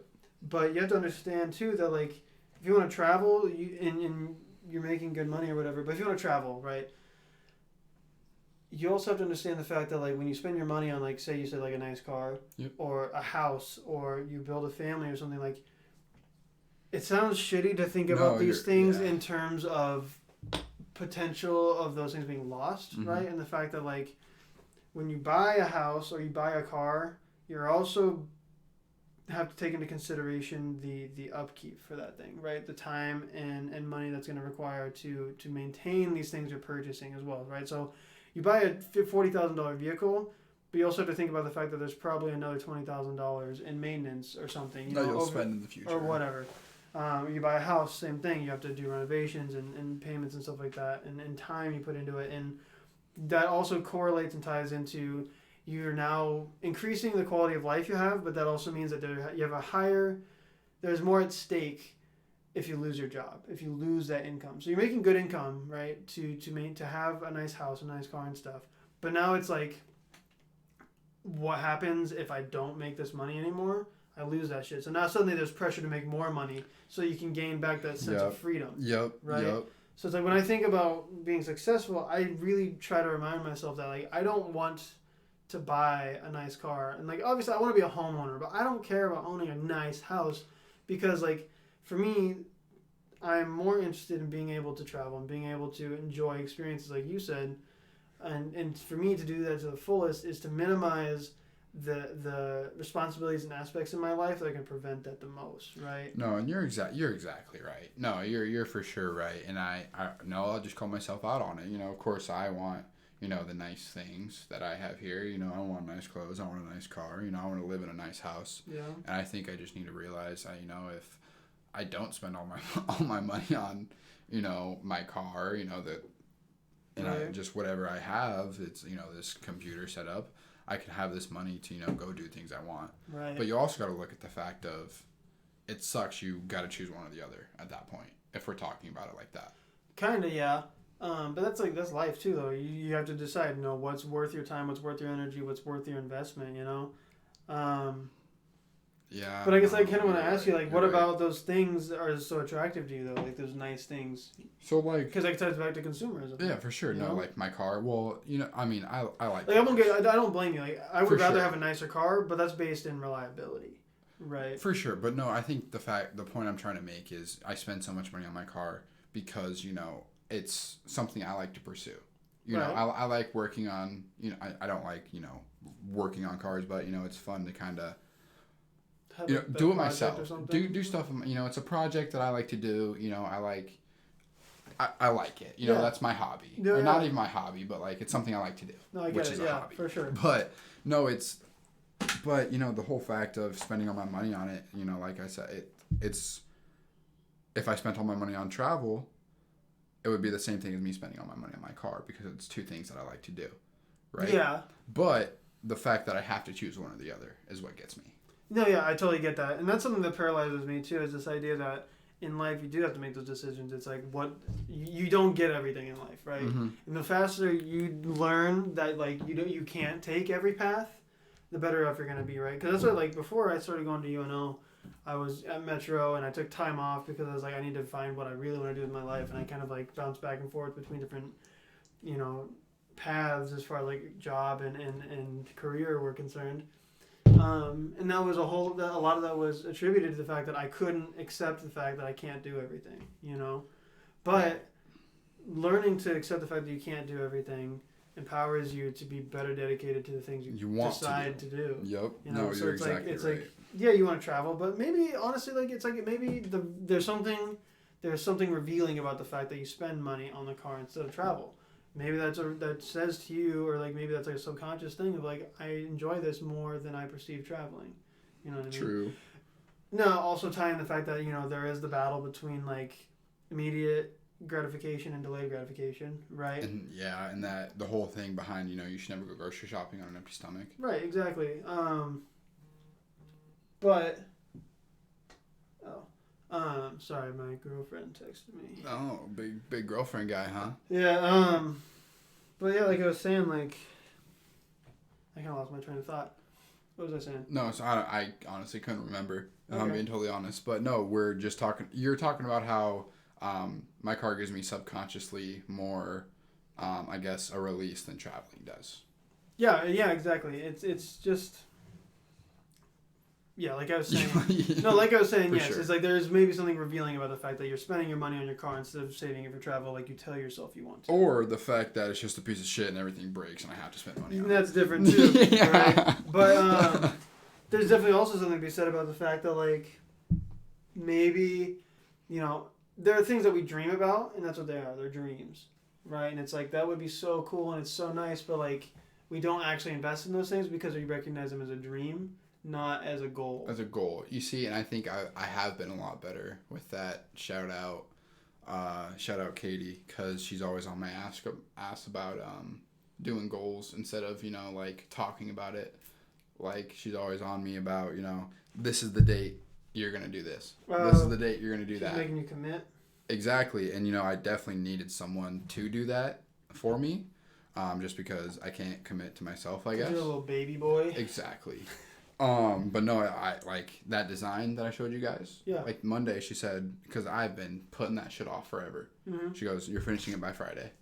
But you have to understand too that if you want to travel, and you're making good money or whatever, but if you want to travel, right, you also have to understand the fact that when you spend your money on say you said a nice car, yep, or a house, or you build a family or something, it sounds shitty to think about these things in terms of potential of those things being lost, right? And the fact that when you buy a house or you buy a car, you're also have to take into consideration the upkeep for that thing, right? The time and money that's going to require to maintain these things you're purchasing as well, right? So you buy a $40,000 vehicle, but you also have to think about the fact that there's probably another $20,000 in maintenance or something. You'll spend in the future. Or whatever. You buy a house, same thing. You have to do renovations and payments and stuff like that, and time you put into it. And that also correlates and ties into you're now increasing the quality of life you have, but that also means that there's more at stake if you lose your job, if you lose that income. So you're making good income, right, to have a nice house, a nice car and stuff. But now it's what happens if I don't make this money anymore? I lose that shit. So now suddenly there's pressure to make more money so you can gain back that sense of freedom. Yep. Right? Yep. So it's when I think about being successful, I really try to remind myself that I don't want to buy a nice car. And obviously I want to be a homeowner, but I don't care about owning a nice house because for me, I'm more interested in being able to travel and being able to enjoy experiences like you said. And for me to do that to the fullest is to minimize the responsibilities and aspects in my life that can prevent that the most, right? No, and you're exactly right. No, you're for sure right. And I'll just call myself out on it. Of course I want, the nice things that I have here. I want nice clothes, I want a nice car, I want to live in a nice house. Yeah. And I think I just need to realize if I don't spend all my money on, my car, I just whatever I have, it's this computer set up, I can have this money to go do things I want. Right. But you also got to look at the fact of it sucks. You got to choose one or the other at that point if we're talking about it like that. Kind of, yeah. But that's life too, though. You have to decide, what's worth your time, what's worth your energy, what's worth your investment, Yeah. But I guess I kind of want to ask you, what right. about those things that are so attractive to you, though? Those nice things. So, because it ties back to consumerism. Yeah, for sure. No, my car. Well, I mean, I like. I don't blame you. I would rather have a nicer car, but that's based in reliability, right? For sure, but no, I think the point I'm trying to make is I spend so much money on my car because it's something I like to pursue. I like working on. I don't like working on cars, but it's fun to kind of. Do it myself. Do stuff. It's a project that I like to do. I like it. That's my hobby. Yeah, or not even my hobby, but it's something I like to do. No, I get which it. is a hobby. For sure. But no, the whole fact of spending all my money on it. Like I said, it's if I spent all my money on travel, it would be the same thing as me spending all my money on my car because it's two things that I like to do, right? Yeah. But the fact that I have to choose one or the other is what gets me. No, yeah, I totally get that. And that's something that paralyzes me, too, is this idea that in life you do have to make those decisions. It's like what you don't get everything in life, right? Mm-hmm. And the faster you learn that like you can't take every path, the better off you're gonna be, right? Because that's what, like, before I started going to UNO, I was at Metro and I took time off because I was like, I need to find what I really want to do with my life, and I kind of like bounced back and forth between different, you know, paths as far as like job and career were concerned. And that was a lot of that was attributed to the fact that I couldn't accept the fact that I can't do everything, you know. But learning to accept the fact that you can't do everything empowers you to be better dedicated to the things you want decide to do. Yep. You know, no, so you're it's exactly like it's right. like, yeah, you want to travel, but maybe honestly, like, it's like maybe there's something revealing about the fact that you spend money on the car instead of travel. Maybe that says to you, or like maybe that's like a subconscious thing of like, I enjoy this more than I perceive traveling. You know what I mean? True. No, also tying the fact that, you know, there is the battle between like immediate gratification and delayed gratification, right? And yeah, and that the whole thing behind, you know, you should never go grocery shopping on an empty stomach. Right, exactly. But sorry, my girlfriend texted me. Oh, big girlfriend guy, huh? Yeah, but yeah, like I was saying, like, I kind of lost my train of thought. What was I saying? No, so I honestly couldn't remember. If I'm Okay. being totally honest. But no, we're just talking. You're talking about how my car gives me subconsciously more, I guess, a release than traveling does. Yeah, exactly. It's just, yeah, like I was saying. No, like I was saying, For yes. sure. It's like there's maybe something revealing about the fact that you're spending your money on your car instead of saving it for travel, like you tell yourself you want to. Or the fact that it's just a piece of shit and everything breaks and I have to spend money on it. That's different too, Yeah. right? But there's definitely also something to be said about the fact that, like, maybe, you know, there are things that we dream about, and that's what they are. They're dreams, right? And it's like, that would be so cool and it's so nice, but like, we don't actually invest in those things because we recognize them as a dream, not as a goal. As a goal. You see, and I think I have been a lot better with that. Shout out Katie, because she's always on my ass about doing goals instead of, you know, like talking about it. Like, she's always on me about, you know, this is the date you're going to do this. This is the date you're going to do She's that. making you commit. Exactly. And, you know, I definitely needed someone to do that for me, just because I can't commit to myself, I guess. You're a little baby boy. Exactly. But no, I like that design that I showed you guys. Yeah. Like Monday, she said, because I've been putting that shit off forever. Mm-hmm. She goes, "You're finishing it by Friday."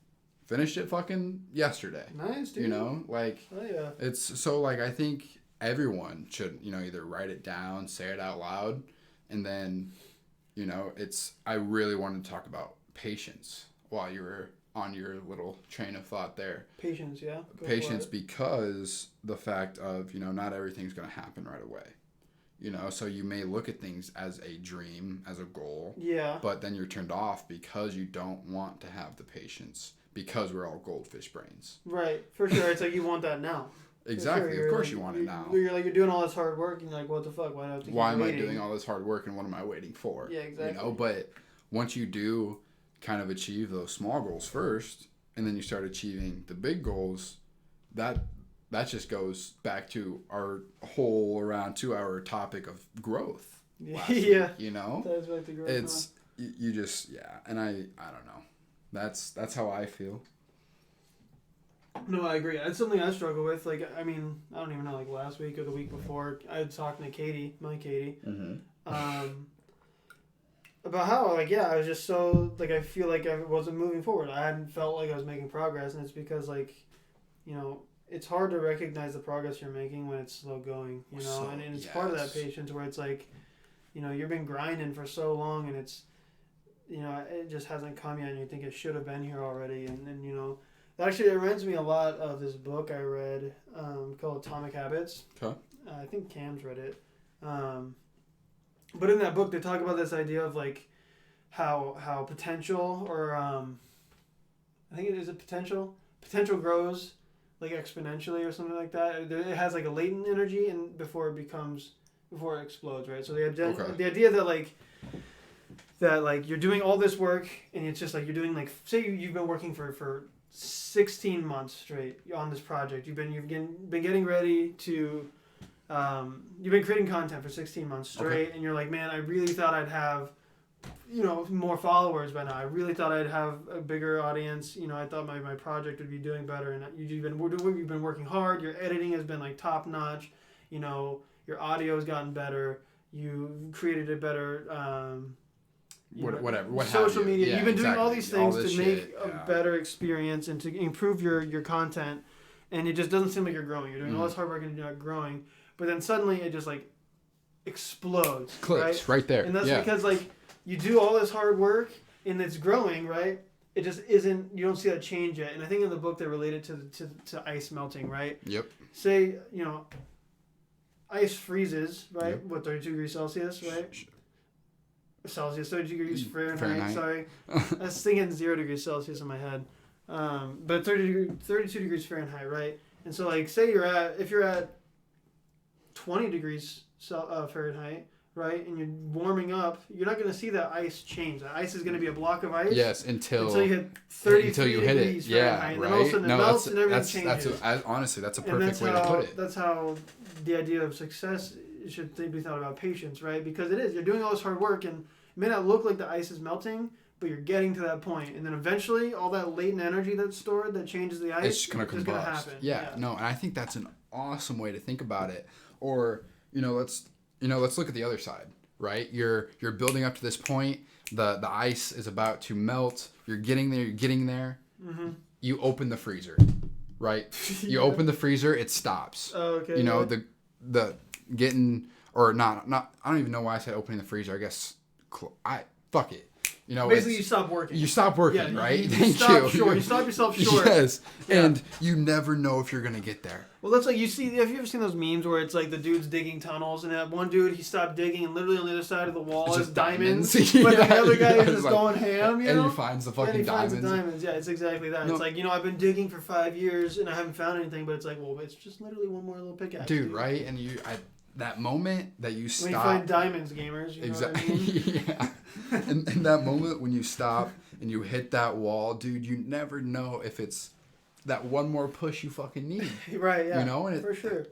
Finished it fucking yesterday. Nice, dude. You know, like, Oh, yeah. it's so, like, I think everyone should, you know, either write it down, say it out loud, and then, you know, I really wanted to talk about patience while you were on your little train of thought there. Patience, yeah. Go for Patience, it. because the fact of, you know, not everything's going to happen right away. You know, so you may look at things as a dream, as a goal, Yeah. but then you're turned off because you don't want to have the patience, because we're all goldfish brains. Right, for sure. It's like you want that now. Exactly. Sure, Of course like, you want it now. You're doing all this hard work, and you're like, what the fuck? Why do I have to keep Why am I waiting? doing all this hard work and what am I waiting for? Yeah, exactly. You know, but once you do kind of achieve those small goals first, and then you start achieving the big goals, that just goes back to our whole around 2-hour topic of growth. Yeah. Week, you know, That's like the growth. it's you just and I don't know. That's how I feel. No, I agree. That's something I struggle with. Like, I mean, I don't even know. Like last week or the week before, I was talking to Katie, about how, like, yeah, I was just so, like, I feel like I wasn't moving forward. I hadn't felt like I was making progress, and it's because, like, you know, it's hard to recognize the progress you're making when it's slow going, you know, So, and it's part of that yes. patience where it's like, you know, you've been grinding for so long, and it's, you know, it just hasn't come yet, and you think it should have been here already, and then, you know, actually, it reminds me a lot of this book I read called Atomic Habits. Okay. I think Cam's read it. But in that book, they talk about this idea of, like, how potential, or I think it is a potential grows, like, exponentially or something like that. It has, like, a latent energy and before it explodes, right? So the idea that, like, you're doing all this work and it's just like you're doing, like, say you've been working for 16 months straight on this project. You've been getting ready to you've been creating content for 16 months straight, and you're like, man, I really thought I'd have more followers by now. I really thought I'd have a bigger audience. I thought my project would be doing better, and you've been working hard. Your editing has been like top notch. Your audio has gotten better. You created a better whatever social media. Yeah, you've been doing all these things to make a yeah. better experience and to improve your content, and it just doesn't seem like you're growing. You're doing all this hard work and you're not growing, but then suddenly it just like explodes. Clicks right there. And that's because like you do all this hard work and it's growing, right? It just isn't. You don't see that change yet. And I think in the book they relate it to ice melting, right? Yep. Say ice freezes, right? Yep. What, 32 degrees Celsius, right? Celsius, 32 degrees Fahrenheit. Sorry, I was thinking 0 degrees Celsius in my head, but 32 degrees Fahrenheit, right? And so like say if you're at 20 degrees Fahrenheit, right, and you're warming up, you're not going to see that ice change. The ice is going to be a block of ice. Yes, until you hit 33 you hit degrees it. Yeah, Fahrenheit, right. And then all of a sudden it melts and everything changes. Honestly, that's a perfect way to put it. That's how the idea of success should be thought about patience, right? Because it is. You're doing all this hard work, and it may not look like the ice is melting, but you're getting to that point, and then eventually, all that latent energy that's stored that changes the ice it's going to combust. Happen. Yeah, no, and I think that's an awesome way to think about it. Or let's look at the other side, right? You're building up to this point. The ice is about to melt. You're getting there. Mm-hmm. You open the freezer, right? You open the freezer, it stops. Oh, okay. The getting or not. I don't even know why I said opening the freezer. I guess fuck it. Basically, you stop working. You stop working, right? You stop yourself short. Yes, yeah. And you never know if you're gonna get there. Well, that's like have you ever seen those memes where it's like the dude's digging tunnels, and that one dude, he stopped digging, and literally on the other side of the wall is diamonds. But the other guy is just going ham, And he finds the fucking diamonds. Finds the diamonds. Yeah, it's exactly that. No. It's like, I've been digging for 5 years, and I haven't found anything, but it's like, well, it's just literally one more little pickaxe. Dude, right? And that moment that you stop. When you find diamonds, gamers. You exactly. Know what I mean? Yeah. And that moment when you stop and you hit that wall, dude, you never know if it's that one more push you fucking need. Right, yeah. And for sure.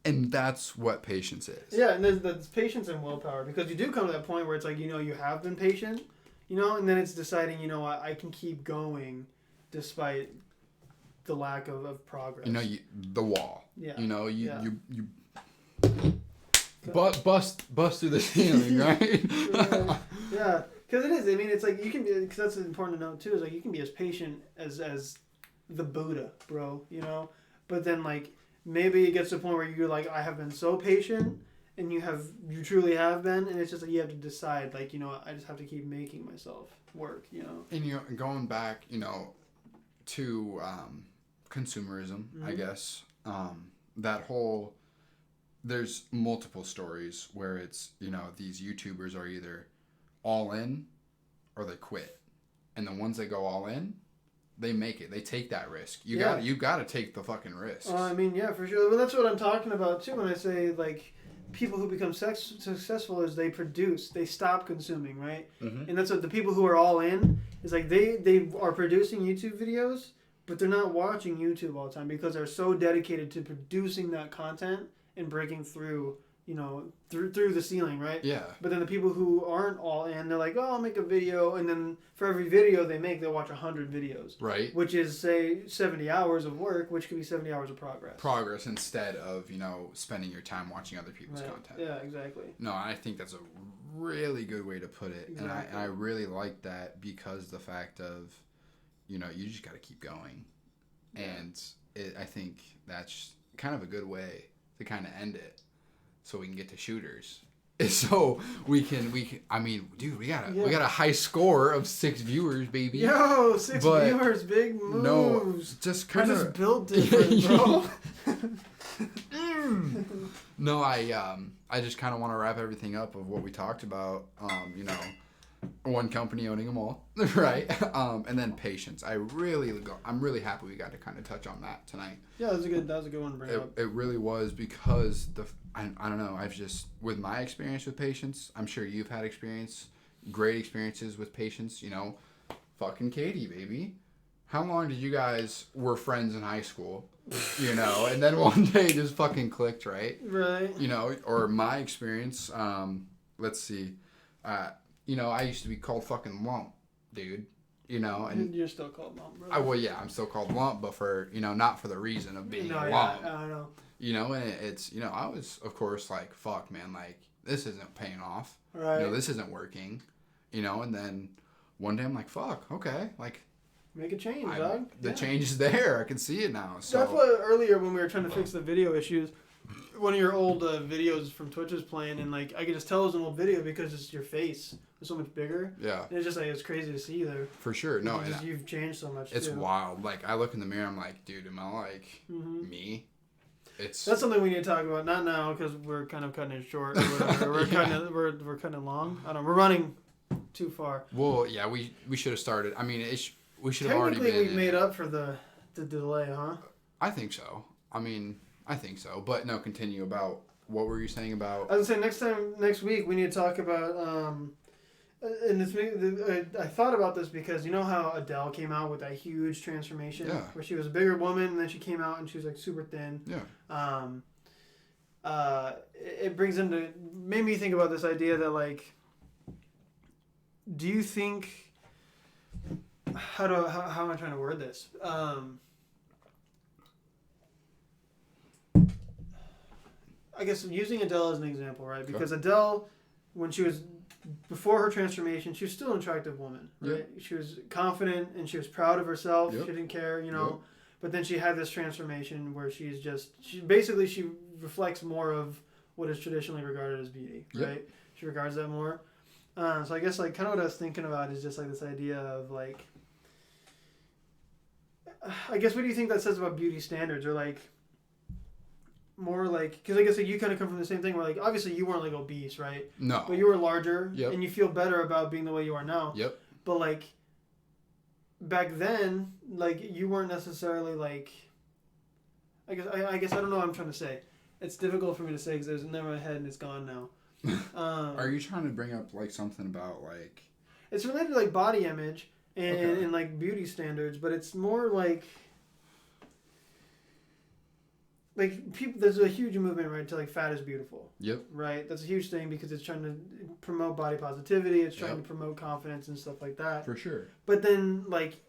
And that's what patience is. Yeah, and there's patience and willpower, because you do come to that point where it's like, you have been patient, and then it's deciding, I can keep going despite the lack of progress. The wall. Yeah. You bust through the ceiling, right? Yeah, because it is. I mean, it's like you can be. Because that's important to note too. Is like you can be as patient as the Buddha, bro. But then like maybe it gets to a point where you're like, I have been so patient, and you truly have been, and it's just like you have to decide, like, I just have to keep making myself work. And going back, to consumerism, I guess. That whole. There's multiple stories where it's, these YouTubers are either all in or they quit. And the ones that go all in, they make it. They take that risk. You got to take the fucking risk. I mean, yeah, for sure. Well, that's what I'm talking about too when I say like people who become successful is they produce, they stop consuming, right? Mm-hmm. And that's what the people who are all in is like they are producing YouTube videos, but they're not watching YouTube all the time because they're so dedicated to producing that content and breaking through, through the ceiling, right? Yeah. But then the people who aren't all in, they're like, oh, I'll make a video, and then for every video they make, they'll watch 100 videos. Right. Which is, say, 70 hours of work, which could be 70 hours of progress. Progress instead of, spending your time watching other people's content. Yeah, exactly. No, I think that's a really good way to put it. Exactly. And I really like that because the fact of, you just got to keep going. Yeah. And I think that's kind of a good way to kind of end it, so we can get to shooters. So we can. I mean, dude, we got a high score of 6 viewers, baby. Yo, 6 viewers, big moves. No, just kind of built different, bro. No, I just kind of want to wrap everything up of what we talked about. One company owning them all, right? And then patience. I'm really happy we got to kind of touch on that tonight. Yeah, that was a good one to bring up. It really was, because I don't know, I've just, with my experience with patience, I'm sure you've had great experiences with patience, fucking Katie, baby. How long did you guys were friends in high school, and then one day just fucking clicked, right? Right. Or my experience, let's see, I used to be called fucking lump, dude. And You're still called lump, bro. well, yeah, I'm still called lump, but for not for the reason of being No, lump. yeah, I don't know. And it's I was of course like, fuck, man, like this isn't paying off. Right. This isn't working. And then one day I'm like, fuck, okay, like Make a change, dog. the Yeah. change is there. I can see it now. So That's why earlier when we were trying to fix the video issues, one of your old videos from Twitch was playing, and like I could just tell it was an old video because it's your face was so much bigger. yeah, And it's just like it's crazy to see you there. for sure. No, Because and you've changed so much. it's too. wild. Like I look in the mirror, I'm like, dude, am I like Mhm. me? It's That's something we need to talk about. Not now because we're kind of cutting it short. Or whatever. We're Yeah. we're cutting it long. I don't know. We're running too far. well, yeah. We should have started. I mean, we should have already Technically, been. we've made up for the delay, huh? I think so. I mean, I think so. But no, continue about what were you saying about? I was gonna say next week we need to talk about and I thought about this because you know how Adele came out with that huge transformation Yeah. where she was a bigger woman and then she came out and she was like super thin. Yeah. It made me think about this idea that like, do you think how am I trying to word this? I guess using Adele as an example, right? Because Adele, when she was before her transformation, she was still an attractive woman, right? Yep. She was confident and she was proud of herself. Yep. She didn't care, Yep. But then she had this transformation where she reflects more of what is traditionally regarded as beauty, Yep. right? She regards that more. So I guess like kind of what I was thinking about is just like this idea of like, I guess what do you think that says about beauty standards or like more like, because I guess like you kind of come from the same thing where like obviously you weren't like obese, right? No. But you were larger Yep. and you feel better about being the way you are now. Yep. But like back then, like you weren't necessarily like, I guess I don't know what I'm trying to say. It's difficult for me to say because it was in my head and it's gone now. Are you trying to bring up like something about like? It's related to like body image and, Okay. and like beauty standards, but it's more like people. There's a huge movement, right, to like fat is beautiful. Yep. Right, that's a huge thing because it's trying to promote body positivity. It's trying Yep. to promote confidence and stuff like that. For sure. But then like,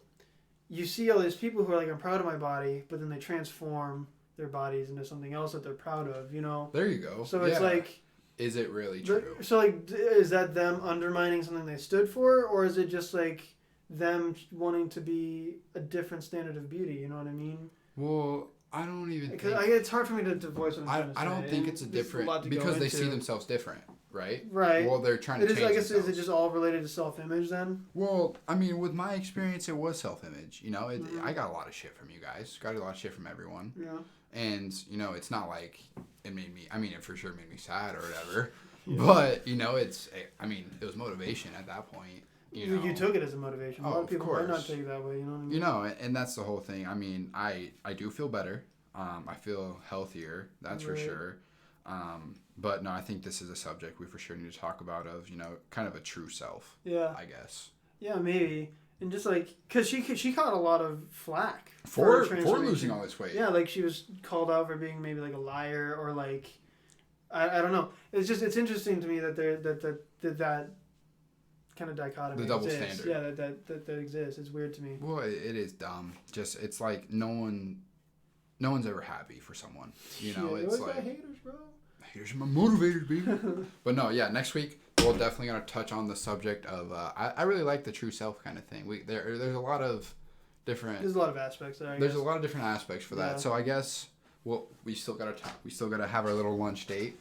you see all these people who are like, I'm proud of my body, but then they transform their bodies into something else that they're proud of. There you go. So it's Yeah. like. Is it really true? So like, is that them undermining something they stood for, or is it just like them wanting to be a different standard of beauty? You know what I mean? Well, I don't even think. Because it's hard for me to voice what I'm trying to say. I don't think it's a and there's different lot to go because they see into. themselves different, right? Right. Well, they're trying to It is. change I guess themselves. is it just all related to self-image then? Well, I mean, with my experience, it was self-image. Mhm. I got a lot of shit from you guys. Got a lot of shit from everyone. Yeah. And, it's not like it made me, I mean, it for sure made me sad or whatever. Yeah. But, it was motivation at that point. You took it as a motivation. A Oh, lot of of people might not course. take it that way. You know what I mean? And that's the whole thing. I mean, I do feel better. I feel healthier. That's for Right. sure. But no, I think this is a subject we for sure need to talk about of, kind of a true self, Yeah. I guess. Yeah, maybe. And just like, because she caught a lot of flack For her transformation. losing all this weight. Yeah, like she was called out for being maybe like a liar or like, I don't know. It's interesting to me that that kind of dichotomy The double exists. standard. Yeah, that exists. It's weird to me. Well, it is dumb. Just it's like no one's ever happy for someone. Yeah, It's you always got like haters, bro. haters are my motivators, baby. But no, yeah, next week we'll definitely gonna touch on the subject of. I really like the true self kind of thing. There's a lot of different. There's a lot of aspects there. There's a lot of different aspects for that. Yeah. So I guess we still gotta talk. We still gotta have our little lunch date.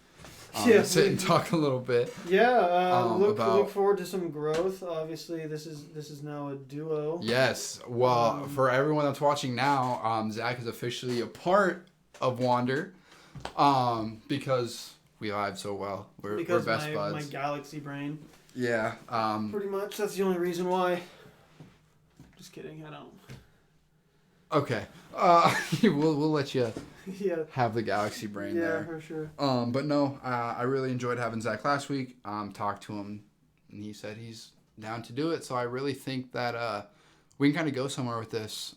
Yeah, Sit and talk a little bit. Yeah, look about- forward to some growth. Obviously, this is now a duo. Yes. Well, for everyone that's watching now, Zach is officially a part of Wander, because we vibe so well. We're best my buds. galaxy brain. Yeah. Pretty much. That's the only reason why. Just kidding. I don't. Okay. We'll let you Yeah. have the galaxy brain Yeah, there. for sure. But no, I really enjoyed having Zach last week. Talked to him, and he said he's down to do it. So I really think that we can kind of go somewhere with this.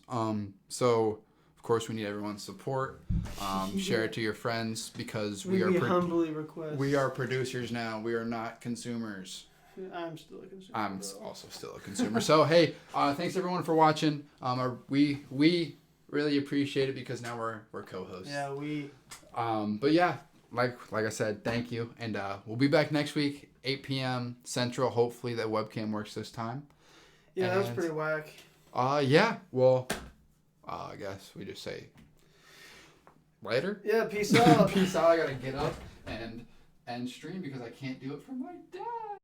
So of course we need everyone's support. Share it to your friends because we We are humbly request. we are producers now. We are not consumers. I'm still a consumer. I'm though. also still a consumer. So hey, thanks everyone for watching. We really appreciate it because now we're co-hosts. Yeah, we. But yeah, like I said, thank you, and we'll be back next week, 8 p.m. Central. Hopefully that webcam works this time. Yeah, that was And, pretty whack. Yeah. Well, I guess we just say later. Yeah, peace out. Peace out. I gotta get up and stream because I can't do it from my dad.